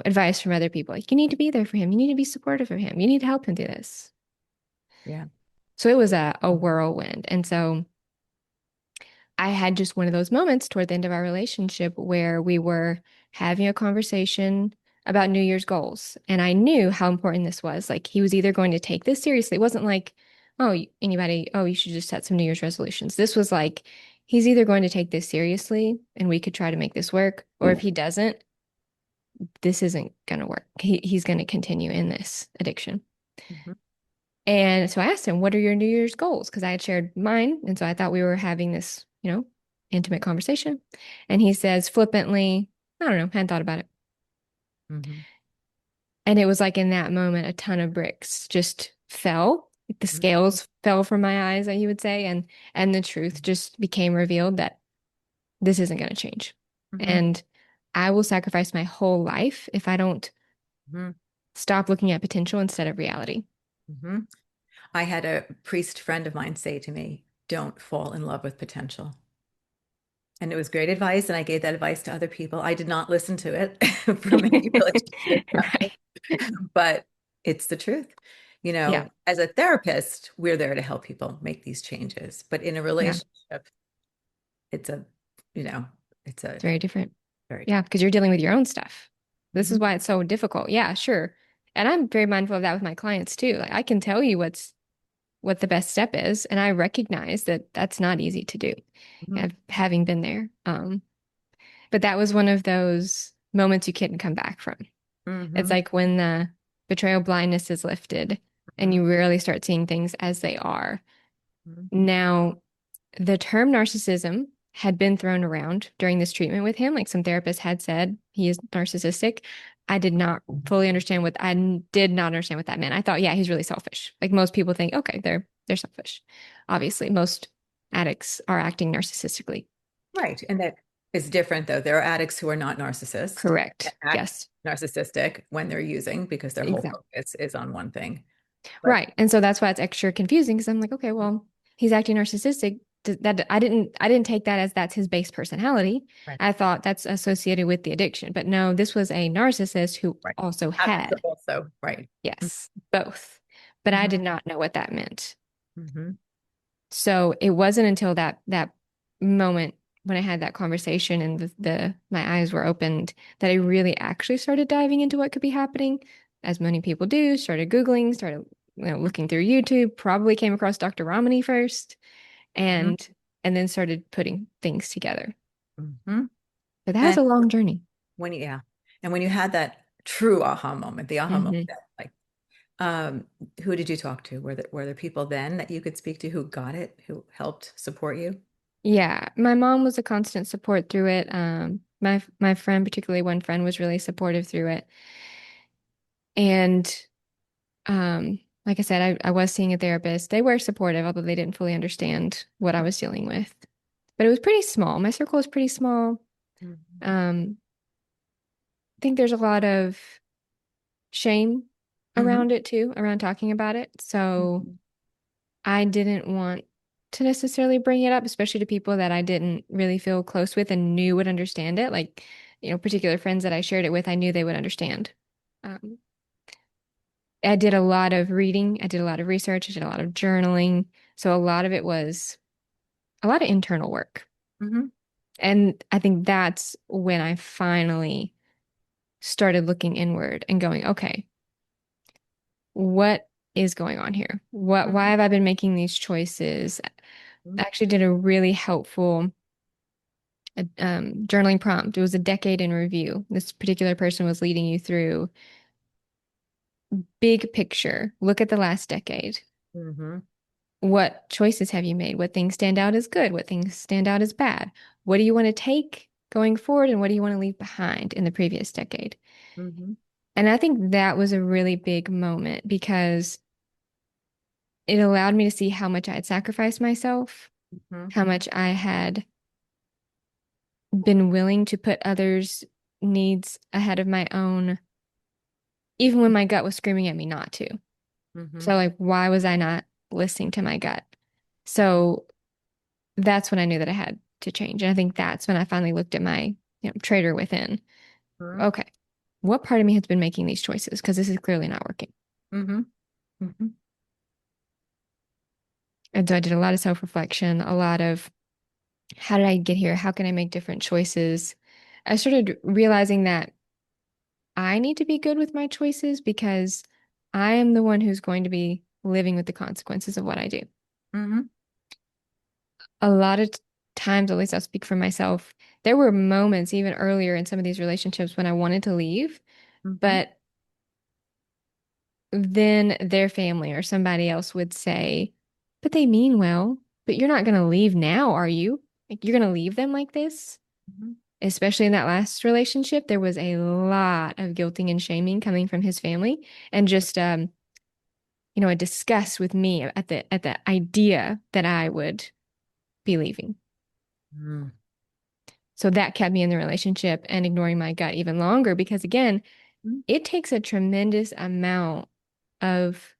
Speaker 2: advice from other people. Like, you need to be there for him. You need to be supportive of him. You need to help him do this.
Speaker 3: Yeah.
Speaker 2: So it was a whirlwind. And so I had just one of those moments toward the end of our relationship where we were having a conversation about New Year's goals. And I knew how important this was. Like, he was either going to take this seriously. It wasn't like, oh, anybody, oh, you should just set some New Year's resolutions. This was like, he's either going to take this seriously and we could try to make this work, or if he doesn't, this isn't going to work. He's going to continue in this addiction.
Speaker 3: Mhm.
Speaker 2: And so I asked him, what are your New Year's goals? Because I had shared mine. And so I thought we were having this, intimate conversation. And he says flippantly, I don't know, hadn't thought about it.
Speaker 3: Mhm.
Speaker 2: And it was like in that moment, a ton of bricks just fell. Like the
Speaker 3: Mhm.
Speaker 2: scales fell from my eyes, you would say, and the truth just became revealed that this isn't going to change.
Speaker 3: Mhm.
Speaker 2: And I will sacrifice my whole life if I don't
Speaker 3: Mhm.
Speaker 2: stop looking at potential instead of reality.
Speaker 3: Mhm. I had a priest friend of mine say to me, don't fall in love with potential. And it was great advice. And I gave that advice to other people. I did not listen to it from any relationship
Speaker 2: Right.
Speaker 3: but it's the truth.
Speaker 2: Yeah.
Speaker 3: As a therapist, we're there to help people make these changes. But in a
Speaker 2: Yeah.
Speaker 3: relationship, it's a, you know, it's a
Speaker 2: It's very different.
Speaker 3: very
Speaker 2: Yeah.
Speaker 3: different.
Speaker 2: Because you're dealing with your own stuff. This is
Speaker 3: Mhm.
Speaker 2: why it's so difficult. Yeah, sure. And I'm very mindful of that with my clients too. Like I can tell you what the best step is. And I recognize that that's not easy to do,
Speaker 3: Mhm.
Speaker 2: having been there. But that was one of those moments you couldn't come back from. It's
Speaker 3: Mhm.
Speaker 2: like when the betrayal blindness is lifted and
Speaker 3: Mhm.
Speaker 2: you really start seeing things as they are.
Speaker 3: Mhm.
Speaker 2: Now, the term narcissism had been thrown around during this treatment with him. Like some therapists had said he is narcissistic. I did not fully understand did not understand what that meant. I thought, yeah, he's really selfish. Like most people think, okay, they're selfish. Obviously, most addicts are acting narcissistically.
Speaker 3: Right. And that is different, though. There are addicts who are not narcissists and
Speaker 2: Correct.
Speaker 3: act
Speaker 2: Yes,
Speaker 3: narcissistic when they're using because their whole
Speaker 2: exactly.
Speaker 3: focus is on one thing. But
Speaker 2: Right. And so that's why it's extra confusing because I'm like, okay, well, he's acting narcissistic. That I didn't take that as that's his base personality.
Speaker 3: right,
Speaker 2: I thought that's associated with the addiction. But no, this was a narcissist who
Speaker 3: right.
Speaker 2: also
Speaker 3: Happens
Speaker 2: had,
Speaker 3: also, right.
Speaker 2: yes, both. But I
Speaker 3: Mhm.
Speaker 2: did not know what that meant.
Speaker 3: Mhm.
Speaker 2: So it wasn't until that moment when I had that conversation and the my eyes were opened that I really actually started diving into what could be happening, as many people do, started Googling, started looking through YouTube, probably came across Dr. Ramani first
Speaker 3: Mhm.
Speaker 2: and then started putting things together.
Speaker 3: Mhm.
Speaker 2: But that was
Speaker 3: And
Speaker 2: a long journey.
Speaker 3: yeah, and when you had that true aha moment, the aha moment,
Speaker 2: Hmm.
Speaker 3: that, like, who did you talk to? Were there people then that you could speak to who got it, who helped support you?
Speaker 2: Yeah, my mom was a constant support through it. My friend, particularly one friend, was really supportive through it. And like I said, I was seeing a therapist. They were supportive, although they didn't fully understand what I was dealing with. But it was pretty small. My circle was pretty small.
Speaker 3: Mhm.
Speaker 2: Um, I think there's a lot of shame
Speaker 3: Mhm.
Speaker 2: around it too, around talking about it. So
Speaker 3: Mhm.
Speaker 2: I didn't want to necessarily bring it up, especially to people that I didn't really feel close with and knew would understand it. Like, particular friends that I shared it with, I knew they would understand. Um, I did a lot of reading, I did a lot of research, I did a lot of journaling. So a lot of it was a lot of internal work.
Speaker 3: Mhm.
Speaker 2: And I think that's when I finally started looking inward and going, okay, what is going on here? Why
Speaker 3: Mhm.
Speaker 2: have I been making these choices? I
Speaker 3: Mhm.
Speaker 2: actually did a really helpful journaling prompt. It was a decade in review. This particular person was leading you through big picture. Look at the last decade.
Speaker 3: Mhm.
Speaker 2: What choices have you made? What things stand out as good? What things stand out as bad? What do you want to take going forward? And what do you want to leave behind in the previous decade?
Speaker 3: Mhm.
Speaker 2: And I think that was a really big moment because it allowed me to see how much I had sacrificed myself,
Speaker 3: Mhm.
Speaker 2: how much I had been willing to put others' needs ahead of my own, even when my gut was screaming at me not to.
Speaker 3: Mhm.
Speaker 2: So, like, why was I not listening to my gut? So that's when I knew that I had to change. And I think that's when I finally looked at my, traitor within.
Speaker 3: Mhm.
Speaker 2: Okay, what part of me has been making these choices? Because this is clearly not working.
Speaker 3: Mhm. Mhm.
Speaker 2: And so I did a lot of self-reflection, a lot of how did I get here? How can I make different choices? I started realizing that I need to be good with my choices because I am the one who's going to be living with the consequences of what I do.
Speaker 3: Hmm.
Speaker 2: A lot of times, at least I'll speak for myself, there were moments even earlier in some of these relationships when I wanted to leave,
Speaker 3: Hmm.
Speaker 2: but then their family or somebody else would say, but they mean well, but you're not going to leave now, are you? Like, you're going to leave them like this?
Speaker 3: Hmm.
Speaker 2: Especially in that last relationship, there was a lot of guilting and shaming coming from his family and just a disgust with me at the idea that I would be leaving.
Speaker 3: Hmm.
Speaker 2: So that kept me in the relationship and ignoring my gut even longer because again, it takes a tremendous amount of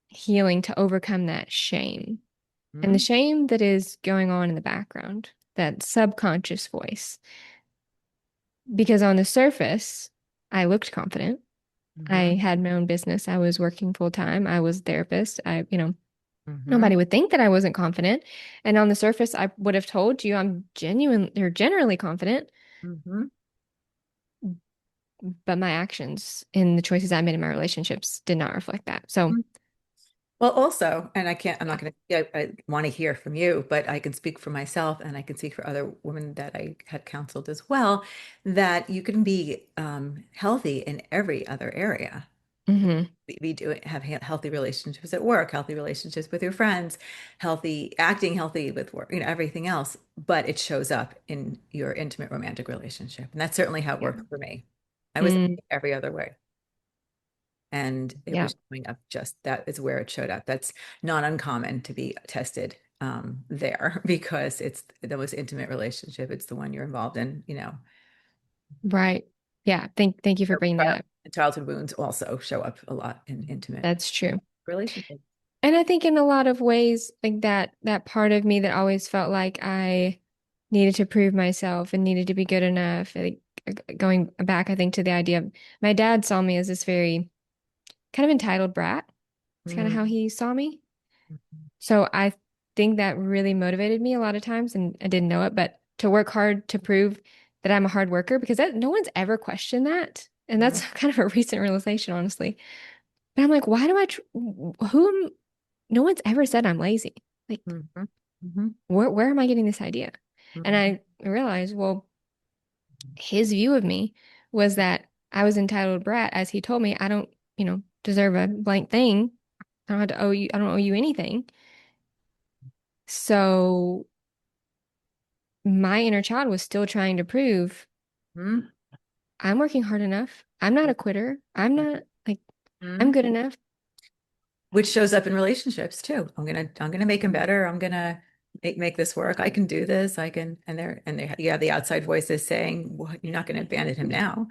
Speaker 2: healing to overcome that shame. And the
Speaker 3: Hmm.
Speaker 2: shame that is going on in the background, that subconscious voice. Because on the surface, I looked confident. I
Speaker 3: Hmm.
Speaker 2: had my own business. I was working full time. I was a therapist.
Speaker 3: Hmm.
Speaker 2: Nobody would think that I wasn't confident. And on the surface, I would have told you I'm genuine or generally confident,
Speaker 3: Hmm.
Speaker 2: but my actions and the choices I made in my relationships did not reflect that. So,
Speaker 3: Well, also, and I'm not going to, I want to hear from you, but I can speak for myself and I can speak for other women that I had counseled as well, that you can be healthy in every other area.
Speaker 2: mhm,
Speaker 3: Have healthy relationships at work, healthy relationships with your friends, acting healthy with work, everything else, but it shows up in your intimate romantic relationship. And that's certainly how it
Speaker 2: yeah.
Speaker 3: worked for me. I was
Speaker 2: Mm,
Speaker 3: every other way. And it
Speaker 2: yeah.
Speaker 3: was showing up just that is where it showed up. That's not uncommon to be tested there because it's the most intimate relationship. It's the one you're involved in.
Speaker 2: Right. Yeah. Thank you for bringing that up.
Speaker 3: Childhood wounds also show up a lot in intimate
Speaker 2: That's true.
Speaker 3: relationships.
Speaker 2: And I think in a lot of ways, like that part of me that always felt like I needed to prove myself and needed to be good enough. Like going back, I think to the idea of my dad saw me as this very kind of entitled brat. It's kind of how
Speaker 3: Mm-hmm.
Speaker 2: he saw me. So I think that really motivated me a lot of times, and I didn't know it, but to work hard to prove that I'm a hard worker because no one's ever questioned that. And that's kind of a recent realization, honestly. But I'm like, why do I, tr who am, no one's ever said I'm lazy. Like,
Speaker 3: Mm-hmm. Mm-hmm.
Speaker 2: where am I getting this idea? And
Speaker 3: Mm-hmm.
Speaker 2: I realized, well, his view of me was that I was entitled brat, as he told me, I don't, deserve a blank thing. I don't have to owe you, I don't owe you anything. So my inner child was still trying to prove I'm working hard enough. I'm not a quitter. I'm not like I'm
Speaker 3: Mm-hmm.
Speaker 2: good enough.
Speaker 3: Which shows up in relationships too. I'm gonna make him better. I'm gonna make this work. I can do this. I can, and you have the outside voices saying, well, you're not gonna abandon him now.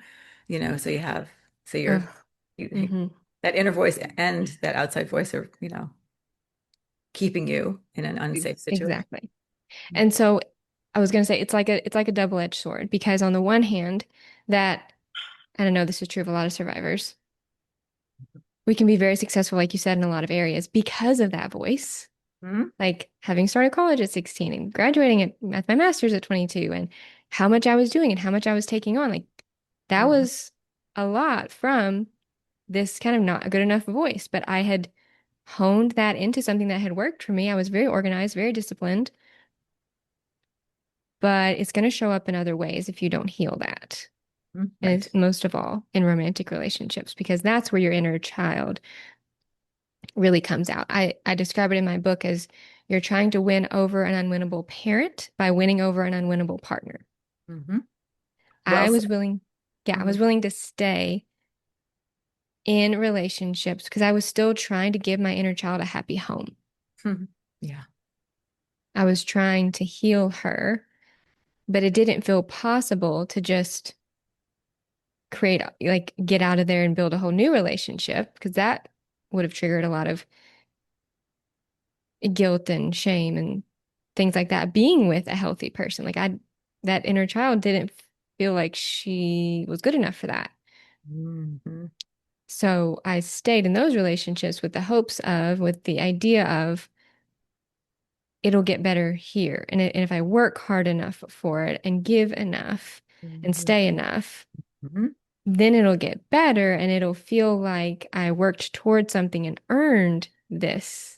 Speaker 3: So you're
Speaker 2: Ugh.
Speaker 3: you,
Speaker 2: Hmm.
Speaker 3: that inner voice and that outside voice are, keeping you in an unsafe situation.
Speaker 2: Exactly. And so I was going to say it's like a double-edged sword because on the one hand, that and I know this is true of a lot of survivors, we can be very successful, like you said, in a lot of areas because of that voice.
Speaker 3: Mhm.
Speaker 2: Like having started college at 16 and graduating at my master's at 22 and how much I was doing and how much I was taking on. Like that
Speaker 3: Mhm.
Speaker 2: was a lot from this kind of not good enough voice, but I had honed that into something that had worked for me. I was very organized, very disciplined, but it's going to show up in other ways if you don't heal that. And
Speaker 3: Right.
Speaker 2: most of all in romantic relationships, because that's where your inner child really comes out. I describe it in my book as you're trying to win over an unwinnable parent by winning over an unwinnable partner.
Speaker 3: Hmm. Well
Speaker 2: I
Speaker 3: said.
Speaker 2: was willing, yeah, I
Speaker 3: Mhm.
Speaker 2: was willing to stay in relationships because I was still trying to give my inner child a happy home.
Speaker 3: Mhm. Yeah.
Speaker 2: I was trying to heal her, but it didn't feel possible to just create, like, get out of there and build a whole new relationship because that would have triggered a lot of guilt and shame and things like that. Being with a healthy person, that inner child didn't feel like she was good enough for that.
Speaker 3: Hmm.
Speaker 2: So I stayed in those relationships with the idea of it'll get better here. And if I work hard enough for it and give enough and
Speaker 3: Hmm.
Speaker 2: stay enough,
Speaker 3: Hmm.
Speaker 2: then it'll get better and it'll feel like I worked towards something and earned this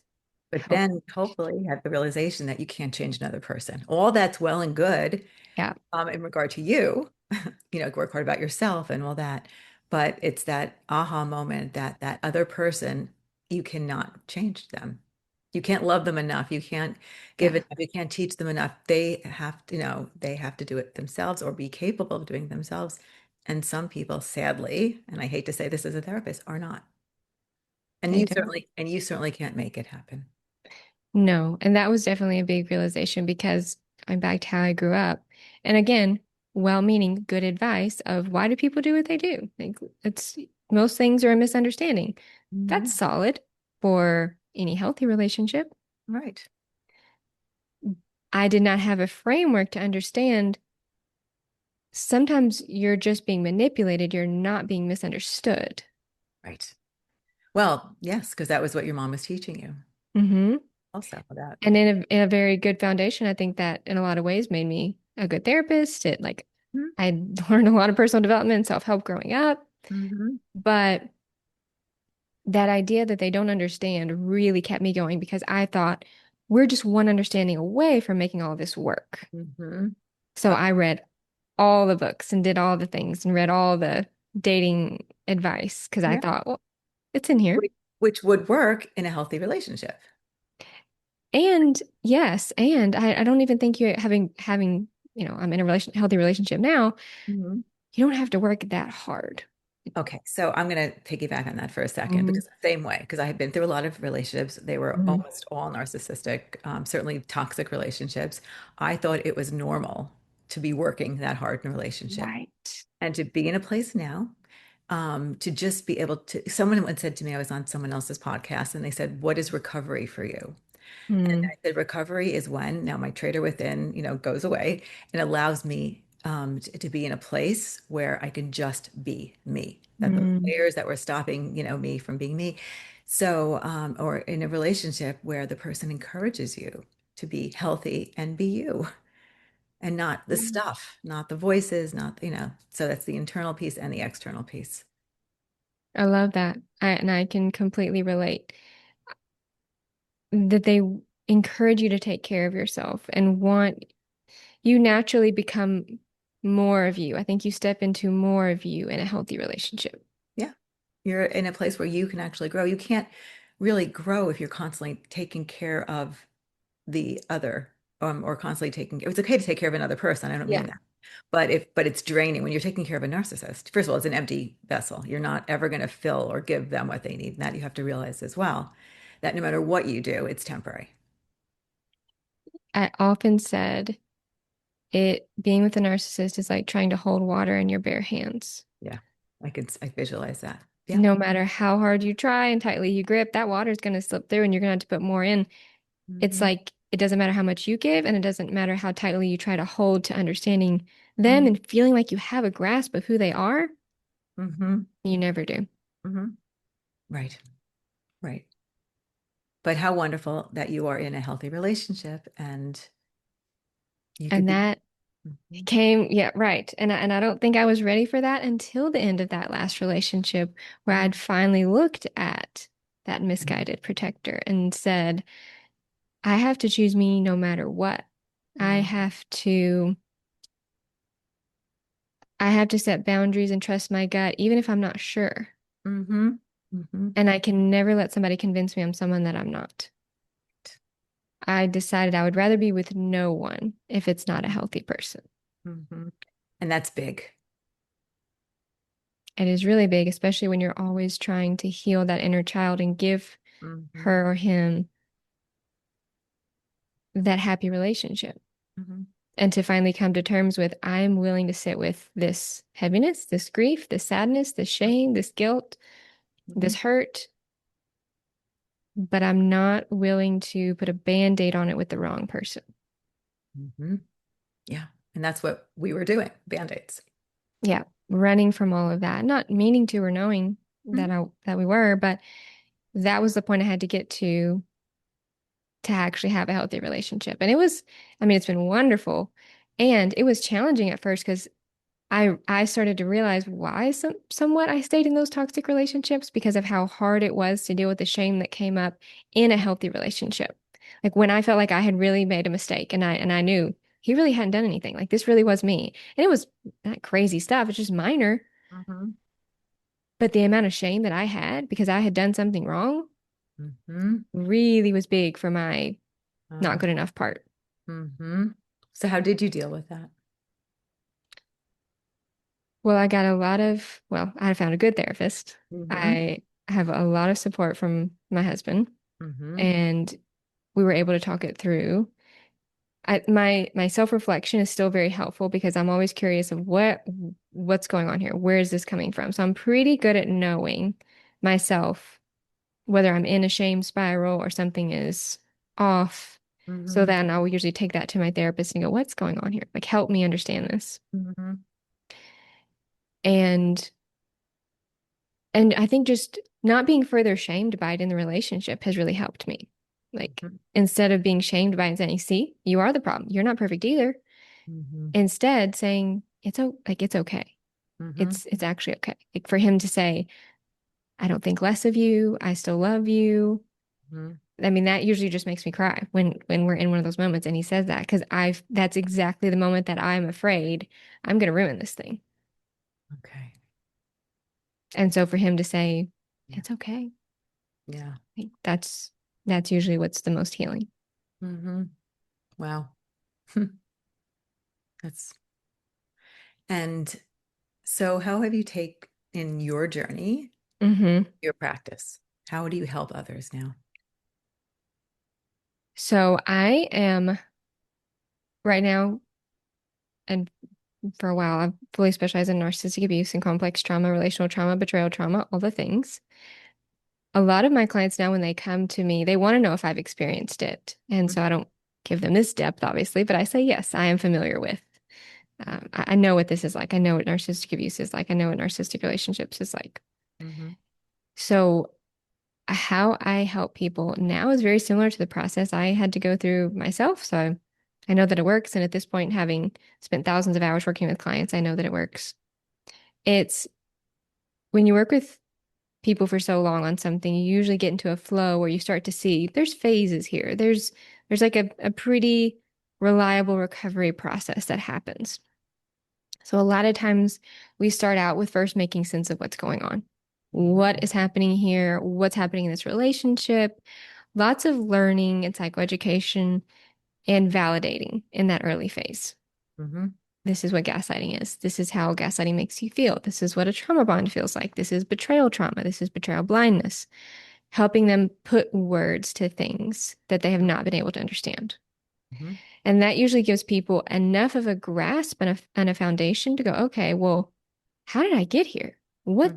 Speaker 3: But
Speaker 2: health.
Speaker 3: then hopefully you have the realization that you can't change another person. All that's well and good
Speaker 2: Yeah.
Speaker 3: in regard to you, work hard about yourself and all that. But it's that aha moment that that other person, you cannot change them. You can't love them enough. You can't give
Speaker 2: Yeah.
Speaker 3: it, you can't teach them enough. They have to, they have to do it themselves or be capable of doing it themselves. And some people, sadly, and I hate to say this as a therapist, are not.
Speaker 2: They don't.
Speaker 3: And you certainly can't make it happen.
Speaker 2: No. And that was definitely a big realization because I'm back to how I grew up. And again, well-meaning good advice of why do people do what they do? Like it's most things are a misunderstanding. That's
Speaker 3: Mhm.
Speaker 2: solid for any healthy relationship.
Speaker 3: Right.
Speaker 2: I did not have a framework to understand sometimes you're just being manipulated, you're not being misunderstood.
Speaker 3: Right. Well, yes, because that was what your mom was teaching you
Speaker 2: Hmm.
Speaker 3: also about.
Speaker 2: And in a very good foundation, I think that in a lot of ways made me a good therapist. It like
Speaker 3: Mhm.
Speaker 2: I learned a lot of personal development and self-help growing up,
Speaker 3: Mhm.
Speaker 2: but that idea that they don't understand really kept me going because I thought we're just one understanding away from making all this work.
Speaker 3: Mhm.
Speaker 2: So I read all the books and did all the things and read all the dating advice because I
Speaker 3: Yeah.
Speaker 2: thought, well, it's in here.
Speaker 3: Which would work in a healthy relationship.
Speaker 2: And yes, and I don't even think you having, I'm in a healthy relationship now.
Speaker 3: Mhm.
Speaker 2: You don't have to work that hard.
Speaker 3: Okay, so I'm going to piggyback on that for a second
Speaker 2: Hmm.
Speaker 3: because the same way, because I had been through a lot of relationships. They were
Speaker 2: Hmm.
Speaker 3: almost all narcissistic, certainly toxic relationships. I thought it was normal to be working that hard in a relationship
Speaker 2: Right.
Speaker 3: and to be in a place now, to just be able to. Someone once said to me, I was on someone else's podcast, and they said, "What is recovery for you?" And
Speaker 2: Mm.
Speaker 3: I said, recovery is when now my traitor within, goes away and allows me to be in a place where I can just be me. That those
Speaker 2: Mm.
Speaker 3: layers that were stopping, me from being me. So, or in a relationship where the person encourages you to be healthy and be you and not the stuff, not the voices, not, so that's the internal piece and the external piece.
Speaker 2: I love that. And I can completely relate that they encourage you to take care of yourself and want you naturally become more of you. I think you step into more of you in a healthy relationship.
Speaker 3: Yeah. You're in a place where you can actually grow. You can't really grow if you're constantly taking care of the other, or constantly taking, it's okay to take care of another person. I don't mean
Speaker 2: Yeah.
Speaker 3: that. But it's draining when you're taking care of a narcissist. First of all, it's an empty vessel. You're not ever going to fill or give them what they need. And that you have to realize as well, that no matter what you do, it's temporary.
Speaker 2: I often said it being with a narcissist is like trying to hold water in your bare hands.
Speaker 3: Yeah. I visualize that. Yeah.
Speaker 2: No matter how hard you try and tightly you grip, that water is going to slip through and you're going to have to put more in. It's
Speaker 3: Hmm.
Speaker 2: like it doesn't matter how much you give and it doesn't matter how tightly you try to hold to understanding them
Speaker 3: Hmm.
Speaker 2: and feeling like you have a grasp of who they are.
Speaker 3: Hmm.
Speaker 2: You never do.
Speaker 3: Hmm. Right. Right. But how wonderful that you are in a healthy relationship and you could
Speaker 2: And
Speaker 3: be.
Speaker 2: that
Speaker 3: Mhm.
Speaker 2: came, yeah, right. And I don't think I was ready for that until the end of that last relationship where I'd finally looked at that misguided protector and said, I have to choose me no matter what. I
Speaker 3: Mhm.
Speaker 2: have to I have to set boundaries and trust my gut even if I'm not sure.
Speaker 3: Mhm. Mhm.
Speaker 2: And I can never let somebody convince me I'm someone that I'm not. I decided I would rather be with no one if it's not a healthy person.
Speaker 3: Mhm. And that's big.
Speaker 2: It is really big, especially when you're always trying to heal that inner child and give
Speaker 3: Mhm.
Speaker 2: her or him that happy relationship.
Speaker 3: Mhm.
Speaker 2: And to finally come to terms with, I'm willing to sit with this heaviness, this grief, this sadness, this shame, this guilt,
Speaker 3: Mhm.
Speaker 2: this hurt, but I'm not willing to put a band-aid on it with the wrong person.
Speaker 3: Mhm. Yeah. And that's what we were doing, Band-Aids.
Speaker 2: Yeah, running from all of that, not meaning to or knowing
Speaker 3: Mhm.
Speaker 2: that we were, but that was the point I had to get to actually have a healthy relationship. And it was, I mean, it's been wonderful. And it was challenging at first because I started to realize why somewhat I stayed in those toxic relationships because of how hard it was to deal with the shame that came up in a healthy relationship. Like when I felt like I had really made a mistake and I knew he really hadn't done anything. Like this really was me. And it was not crazy stuff, it's just minor.
Speaker 3: Mm-hmm.
Speaker 2: But the amount of shame that I had because I had done something wrong
Speaker 3: Mm-hmm.
Speaker 2: really was big for my not good enough part.
Speaker 3: Mm-hmm. So how did you deal with that?
Speaker 2: Well, I found a good therapist.
Speaker 3: Mm-hmm.
Speaker 2: I have a lot of support from my husband,
Speaker 3: Mm-hmm.
Speaker 2: and we were able to talk it through. My self-reflection is still very helpful because I'm always curious of what's going on here. Where is this coming from? So I'm pretty good at knowing myself, whether I'm in a shame spiral or something is off. So
Speaker 3: Mm-hmm.
Speaker 2: then I will usually take that to my therapist and go, what's going on here? Like, help me understand this.
Speaker 3: Mm-hmm.
Speaker 2: And And I think just not being further shamed by it in the relationship has really helped me. Like instead of being shamed by it and saying, see, you are the problem. You're not perfect either.
Speaker 3: Mm-hmm.
Speaker 2: Instead saying it's okay.
Speaker 3: Mm-hmm.
Speaker 2: It's actually okay. Like for him to say, I don't think less of you. I still love you.
Speaker 3: Mm-hmm.
Speaker 2: I mean, that usually just makes me cry when we're in one of those moments and he says that because I've that's exactly the moment that I'm afraid I'm gonna ruin this thing.
Speaker 3: Okay.
Speaker 2: And so for him to say,
Speaker 3: Yeah.
Speaker 2: it's okay,
Speaker 3: Yeah.
Speaker 2: like, that's usually what's the most healing.
Speaker 3: Mm-hmm. Wow. That's and so how have you taken your journey,
Speaker 2: hmm
Speaker 3: your practice? How do you help others now?
Speaker 2: So I am right now, and for a while, I've fully specialized in narcissistic abuse and complex trauma, relational trauma, betrayal trauma, all the things. A lot of my clients now, when they come to me, they want to know if I've experienced it. And so I don't give them this depth, obviously, but I say, yes, I am familiar with. I know what this is like. I know what narcissistic abuse is like. I know what narcissistic relationships is like.
Speaker 3: Mm-hmm.
Speaker 2: So how I help people now is very similar to the process I had to go through myself. So I know that it works. And at this point, having spent thousands of hours working with clients, I know that it works. It's when you work with people for so long on something, you usually get into a flow where you start to see there's phases here. There's like a pretty reliable recovery process that happens. So a lot of times we start out with first making sense of what's going on. What is happening here? What's happening in this relationship? Lots of learning and psychoeducation and validating in that early phase.
Speaker 3: Mm-hmm.
Speaker 2: This is what gaslighting is. This is how gaslighting makes you feel. This is what a trauma bond feels like. This is betrayal trauma. This is betrayal blindness. Helping them put words to things that they have not been able to understand.
Speaker 3: Mm-hmm.
Speaker 2: And that usually gives people enough of a grasp and a foundation to go, okay, well, how did I get here? What,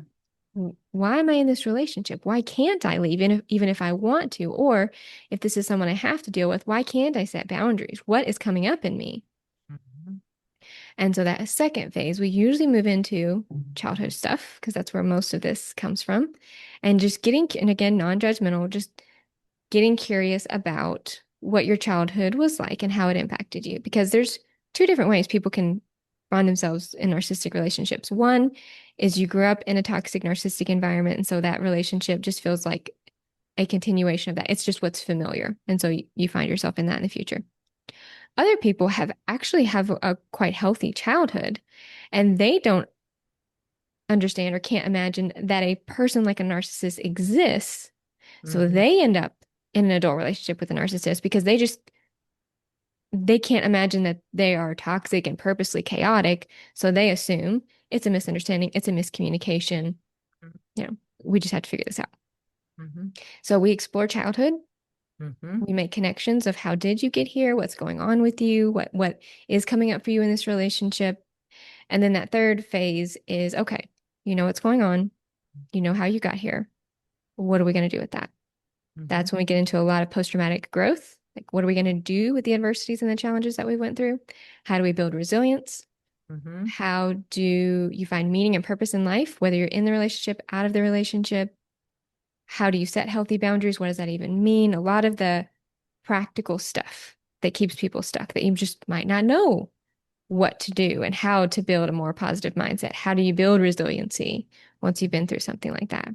Speaker 2: why am I in this relationship? Why can't I leave even if I want to? Or if this is someone I have to deal with, why can't I set boundaries? What is coming up in me?
Speaker 3: Mm-hmm.
Speaker 2: And so that second phase, we usually move into childhood stuff because that's where most of this comes from. And just getting, and again, non-judgmental, just getting curious about what your childhood was like and how it impacted you. Because there's two different ways people can find themselves in narcissistic relationships. One is you grew up in a toxic narcissistic environment, and so that relationship just feels like a continuation of that. It's just what's familiar. And so you find yourself in that in the future. Other people have a quite healthy childhood and they don't understand or can't imagine that a person like a narcissist exists. So
Speaker 3: Mm-hmm.
Speaker 2: they end up in an adult relationship with a narcissist because they can't imagine that they are toxic and purposely chaotic. So they assume it's a misunderstanding, it's a miscommunication. You know, we just have to figure this out.
Speaker 3: Mm-hmm.
Speaker 2: So we explore childhood.
Speaker 3: Mm-hmm.
Speaker 2: We make connections of how did you get here? What's going on with you? What is coming up for you in this relationship? And then that third phase is okay, you know what's going on. You know how you got here. What are we going to do with that?
Speaker 3: Mm-hmm.
Speaker 2: That's when we get into a lot of post-traumatic growth. Like, what are we going to do with the adversities and the challenges that we went through? How do we build resilience?
Speaker 3: Mm-hmm.
Speaker 2: How do you find meaning and purpose in life, whether you're in the relationship, out of the relationship? How do you set healthy boundaries? What does that even mean? A lot of the practical stuff that keeps people stuck that you just might not know what to do and how to build a more positive mindset. How do you build resiliency once you've been through something like that?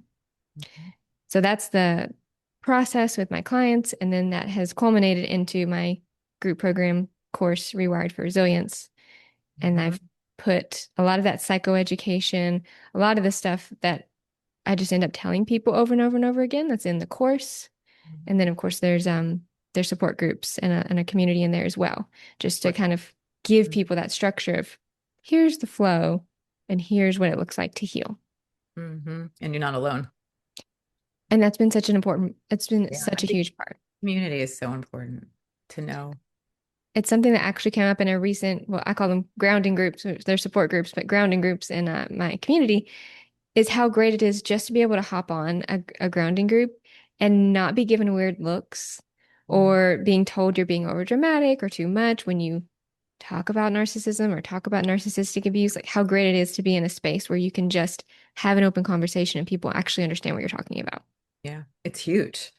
Speaker 3: Mhm.
Speaker 2: So that's the process with my clients. And then that has culminated into my group program course, Rewired for Resilience. And
Speaker 3: Mhm.
Speaker 2: I've put a lot of that psychoeducation, a lot of the stuff that I just end up telling people over and over and over again that's in the course. And then of course there's support groups and a community in there as well, just to
Speaker 3: Right.
Speaker 2: kind of give people that structure of here's the flow and here's what it looks like to heal.
Speaker 3: And you're not alone.
Speaker 2: And that's been such an important, it's been
Speaker 3: Yeah, I
Speaker 2: such a
Speaker 3: think
Speaker 2: huge part.
Speaker 3: community is so important to know.
Speaker 2: It's something that actually came up in a recent, well, I call them grounding groups, they're support groups, but grounding groups in my community is how great it is just to be able to hop on a grounding group and not be given weird looks
Speaker 3: Mhm.
Speaker 2: or being told you're being over dramatic or too much when you talk about narcissism or talk about narcissistic abuse. Like how great it is to be in a space where you can just have an open conversation and people actually understand what you're talking about.
Speaker 3: Yeah, it's huge.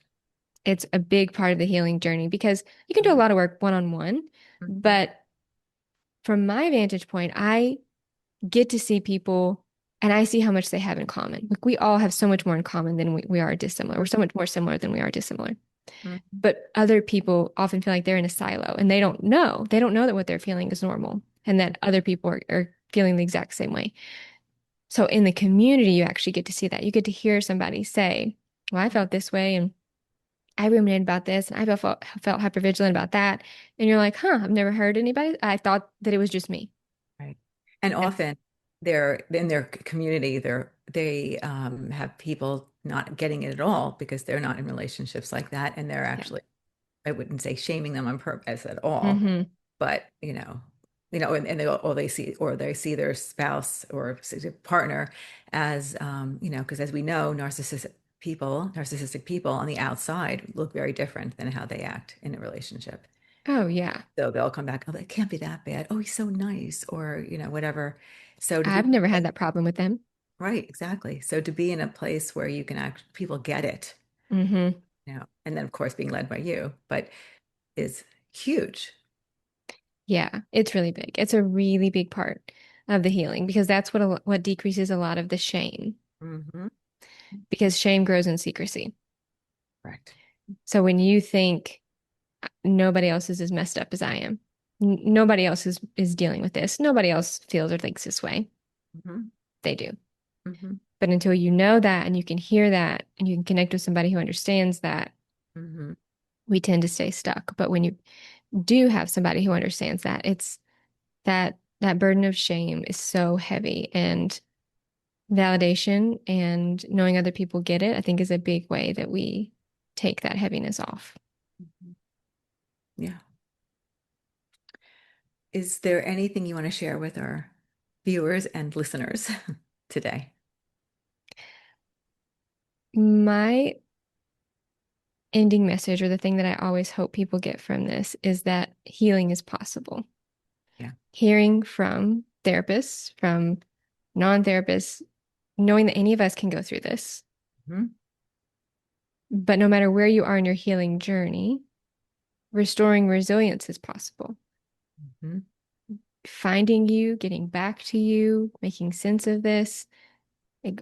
Speaker 2: It's a big part of the healing journey because you can do a lot of work one on one,
Speaker 3: Mhm.
Speaker 2: but from my vantage point, I get to see people and I see how much they have in common. Like we all have so much more in common than we are dissimilar. We're so much more similar than we are dissimilar.
Speaker 3: Mhm.
Speaker 2: But other people often feel like they're in a silo and they don't know. They don't know that what they're feeling is normal and that other people are feeling the exact same way. So in the community, you actually get to see that. You get to hear somebody say, well, I felt this way and I ruminated about this and I felt hypervigilant about that. And you're like, huh, I've never heard anybody. I thought that it was just me.
Speaker 3: Right. And
Speaker 2: And
Speaker 3: often they're in their community, they have people not getting it at all because they're not in relationships like that. And they're
Speaker 2: yeah.
Speaker 3: actually, I wouldn't say shaming them on purpose at all,
Speaker 2: Hmm.
Speaker 3: but and they see their spouse or partner as because as we know, narcissistic people on the outside look very different than how they act in a relationship.
Speaker 2: Oh, yeah.
Speaker 3: So they'll come back, oh, that can't be that bad. Oh, he's so nice, or whatever. So to
Speaker 2: I've
Speaker 3: be
Speaker 2: never had that problem with them.
Speaker 3: right, exactly. So to be in a place where you can people get it,
Speaker 2: Hmm.
Speaker 3: and then of course being led by you, but is huge.
Speaker 2: Yeah, it's really big. It's a really big part of the healing because that's what decreases a lot of the shame
Speaker 3: Hmm.
Speaker 2: because shame grows in secrecy.
Speaker 3: Correct.
Speaker 2: So when you think nobody else is as messed up as I am, nobody else is dealing with this, nobody else feels or thinks this way,
Speaker 3: Hmm.
Speaker 2: they do.
Speaker 3: Hmm.
Speaker 2: But until you know that and you can hear that and you can connect with somebody who understands that,
Speaker 3: Hmm.
Speaker 2: we tend to stay stuck. But when you do have somebody who understands that, it's that burden of shame is so heavy and validation and knowing other people get it, I think is a big way that we take that heaviness off.
Speaker 3: Yeah. Is there anything you want to share with our viewers and listeners today?
Speaker 2: My ending message, or the thing that I always hope people get from this, is that healing is possible.
Speaker 3: Yeah.
Speaker 2: Hearing from therapists, from non-therapists, knowing that any of us can go through this,
Speaker 3: Hmm.
Speaker 2: but no matter where you are in your healing journey, restoring resilience is possible.
Speaker 3: Hmm.
Speaker 2: Finding you, getting back to you, making sense of this, it,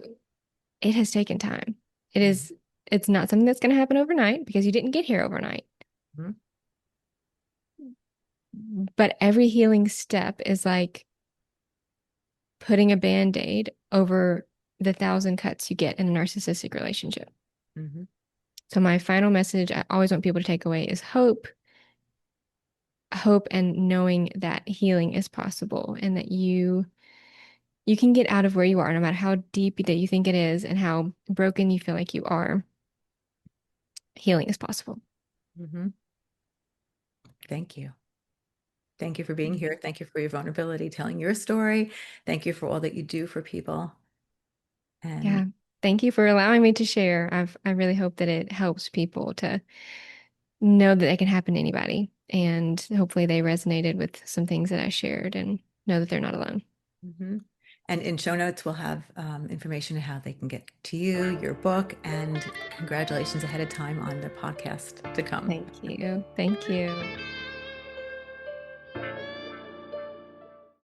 Speaker 2: it has taken time. It is, it's not something that's going to happen overnight because you didn't get here overnight.
Speaker 3: Hmm.
Speaker 2: But every healing step is like putting a band-aid over the thousand cuts you get in a narcissistic relationship.
Speaker 3: Hmm.
Speaker 2: So my final message I always want people to take away is hope and knowing that healing is possible and that you can get out of where you are no matter how deep that you think it is and how broken you feel like you are. Healing is possible.
Speaker 3: Hmm. Thank you. Thank you for being here. Thank you for your vulnerability, telling your story. Thank you for all that you do for people. And
Speaker 2: Yeah. Thank you for allowing me to share. I really hope that it helps people to know that it can happen to anybody. And hopefully they resonated with some things that I shared and know that they're not alone.
Speaker 3: mhm. And in show notes, we'll have information on how they can get to you, your book, and congratulations ahead of time on the podcast to come.
Speaker 2: Thank you. Thank you.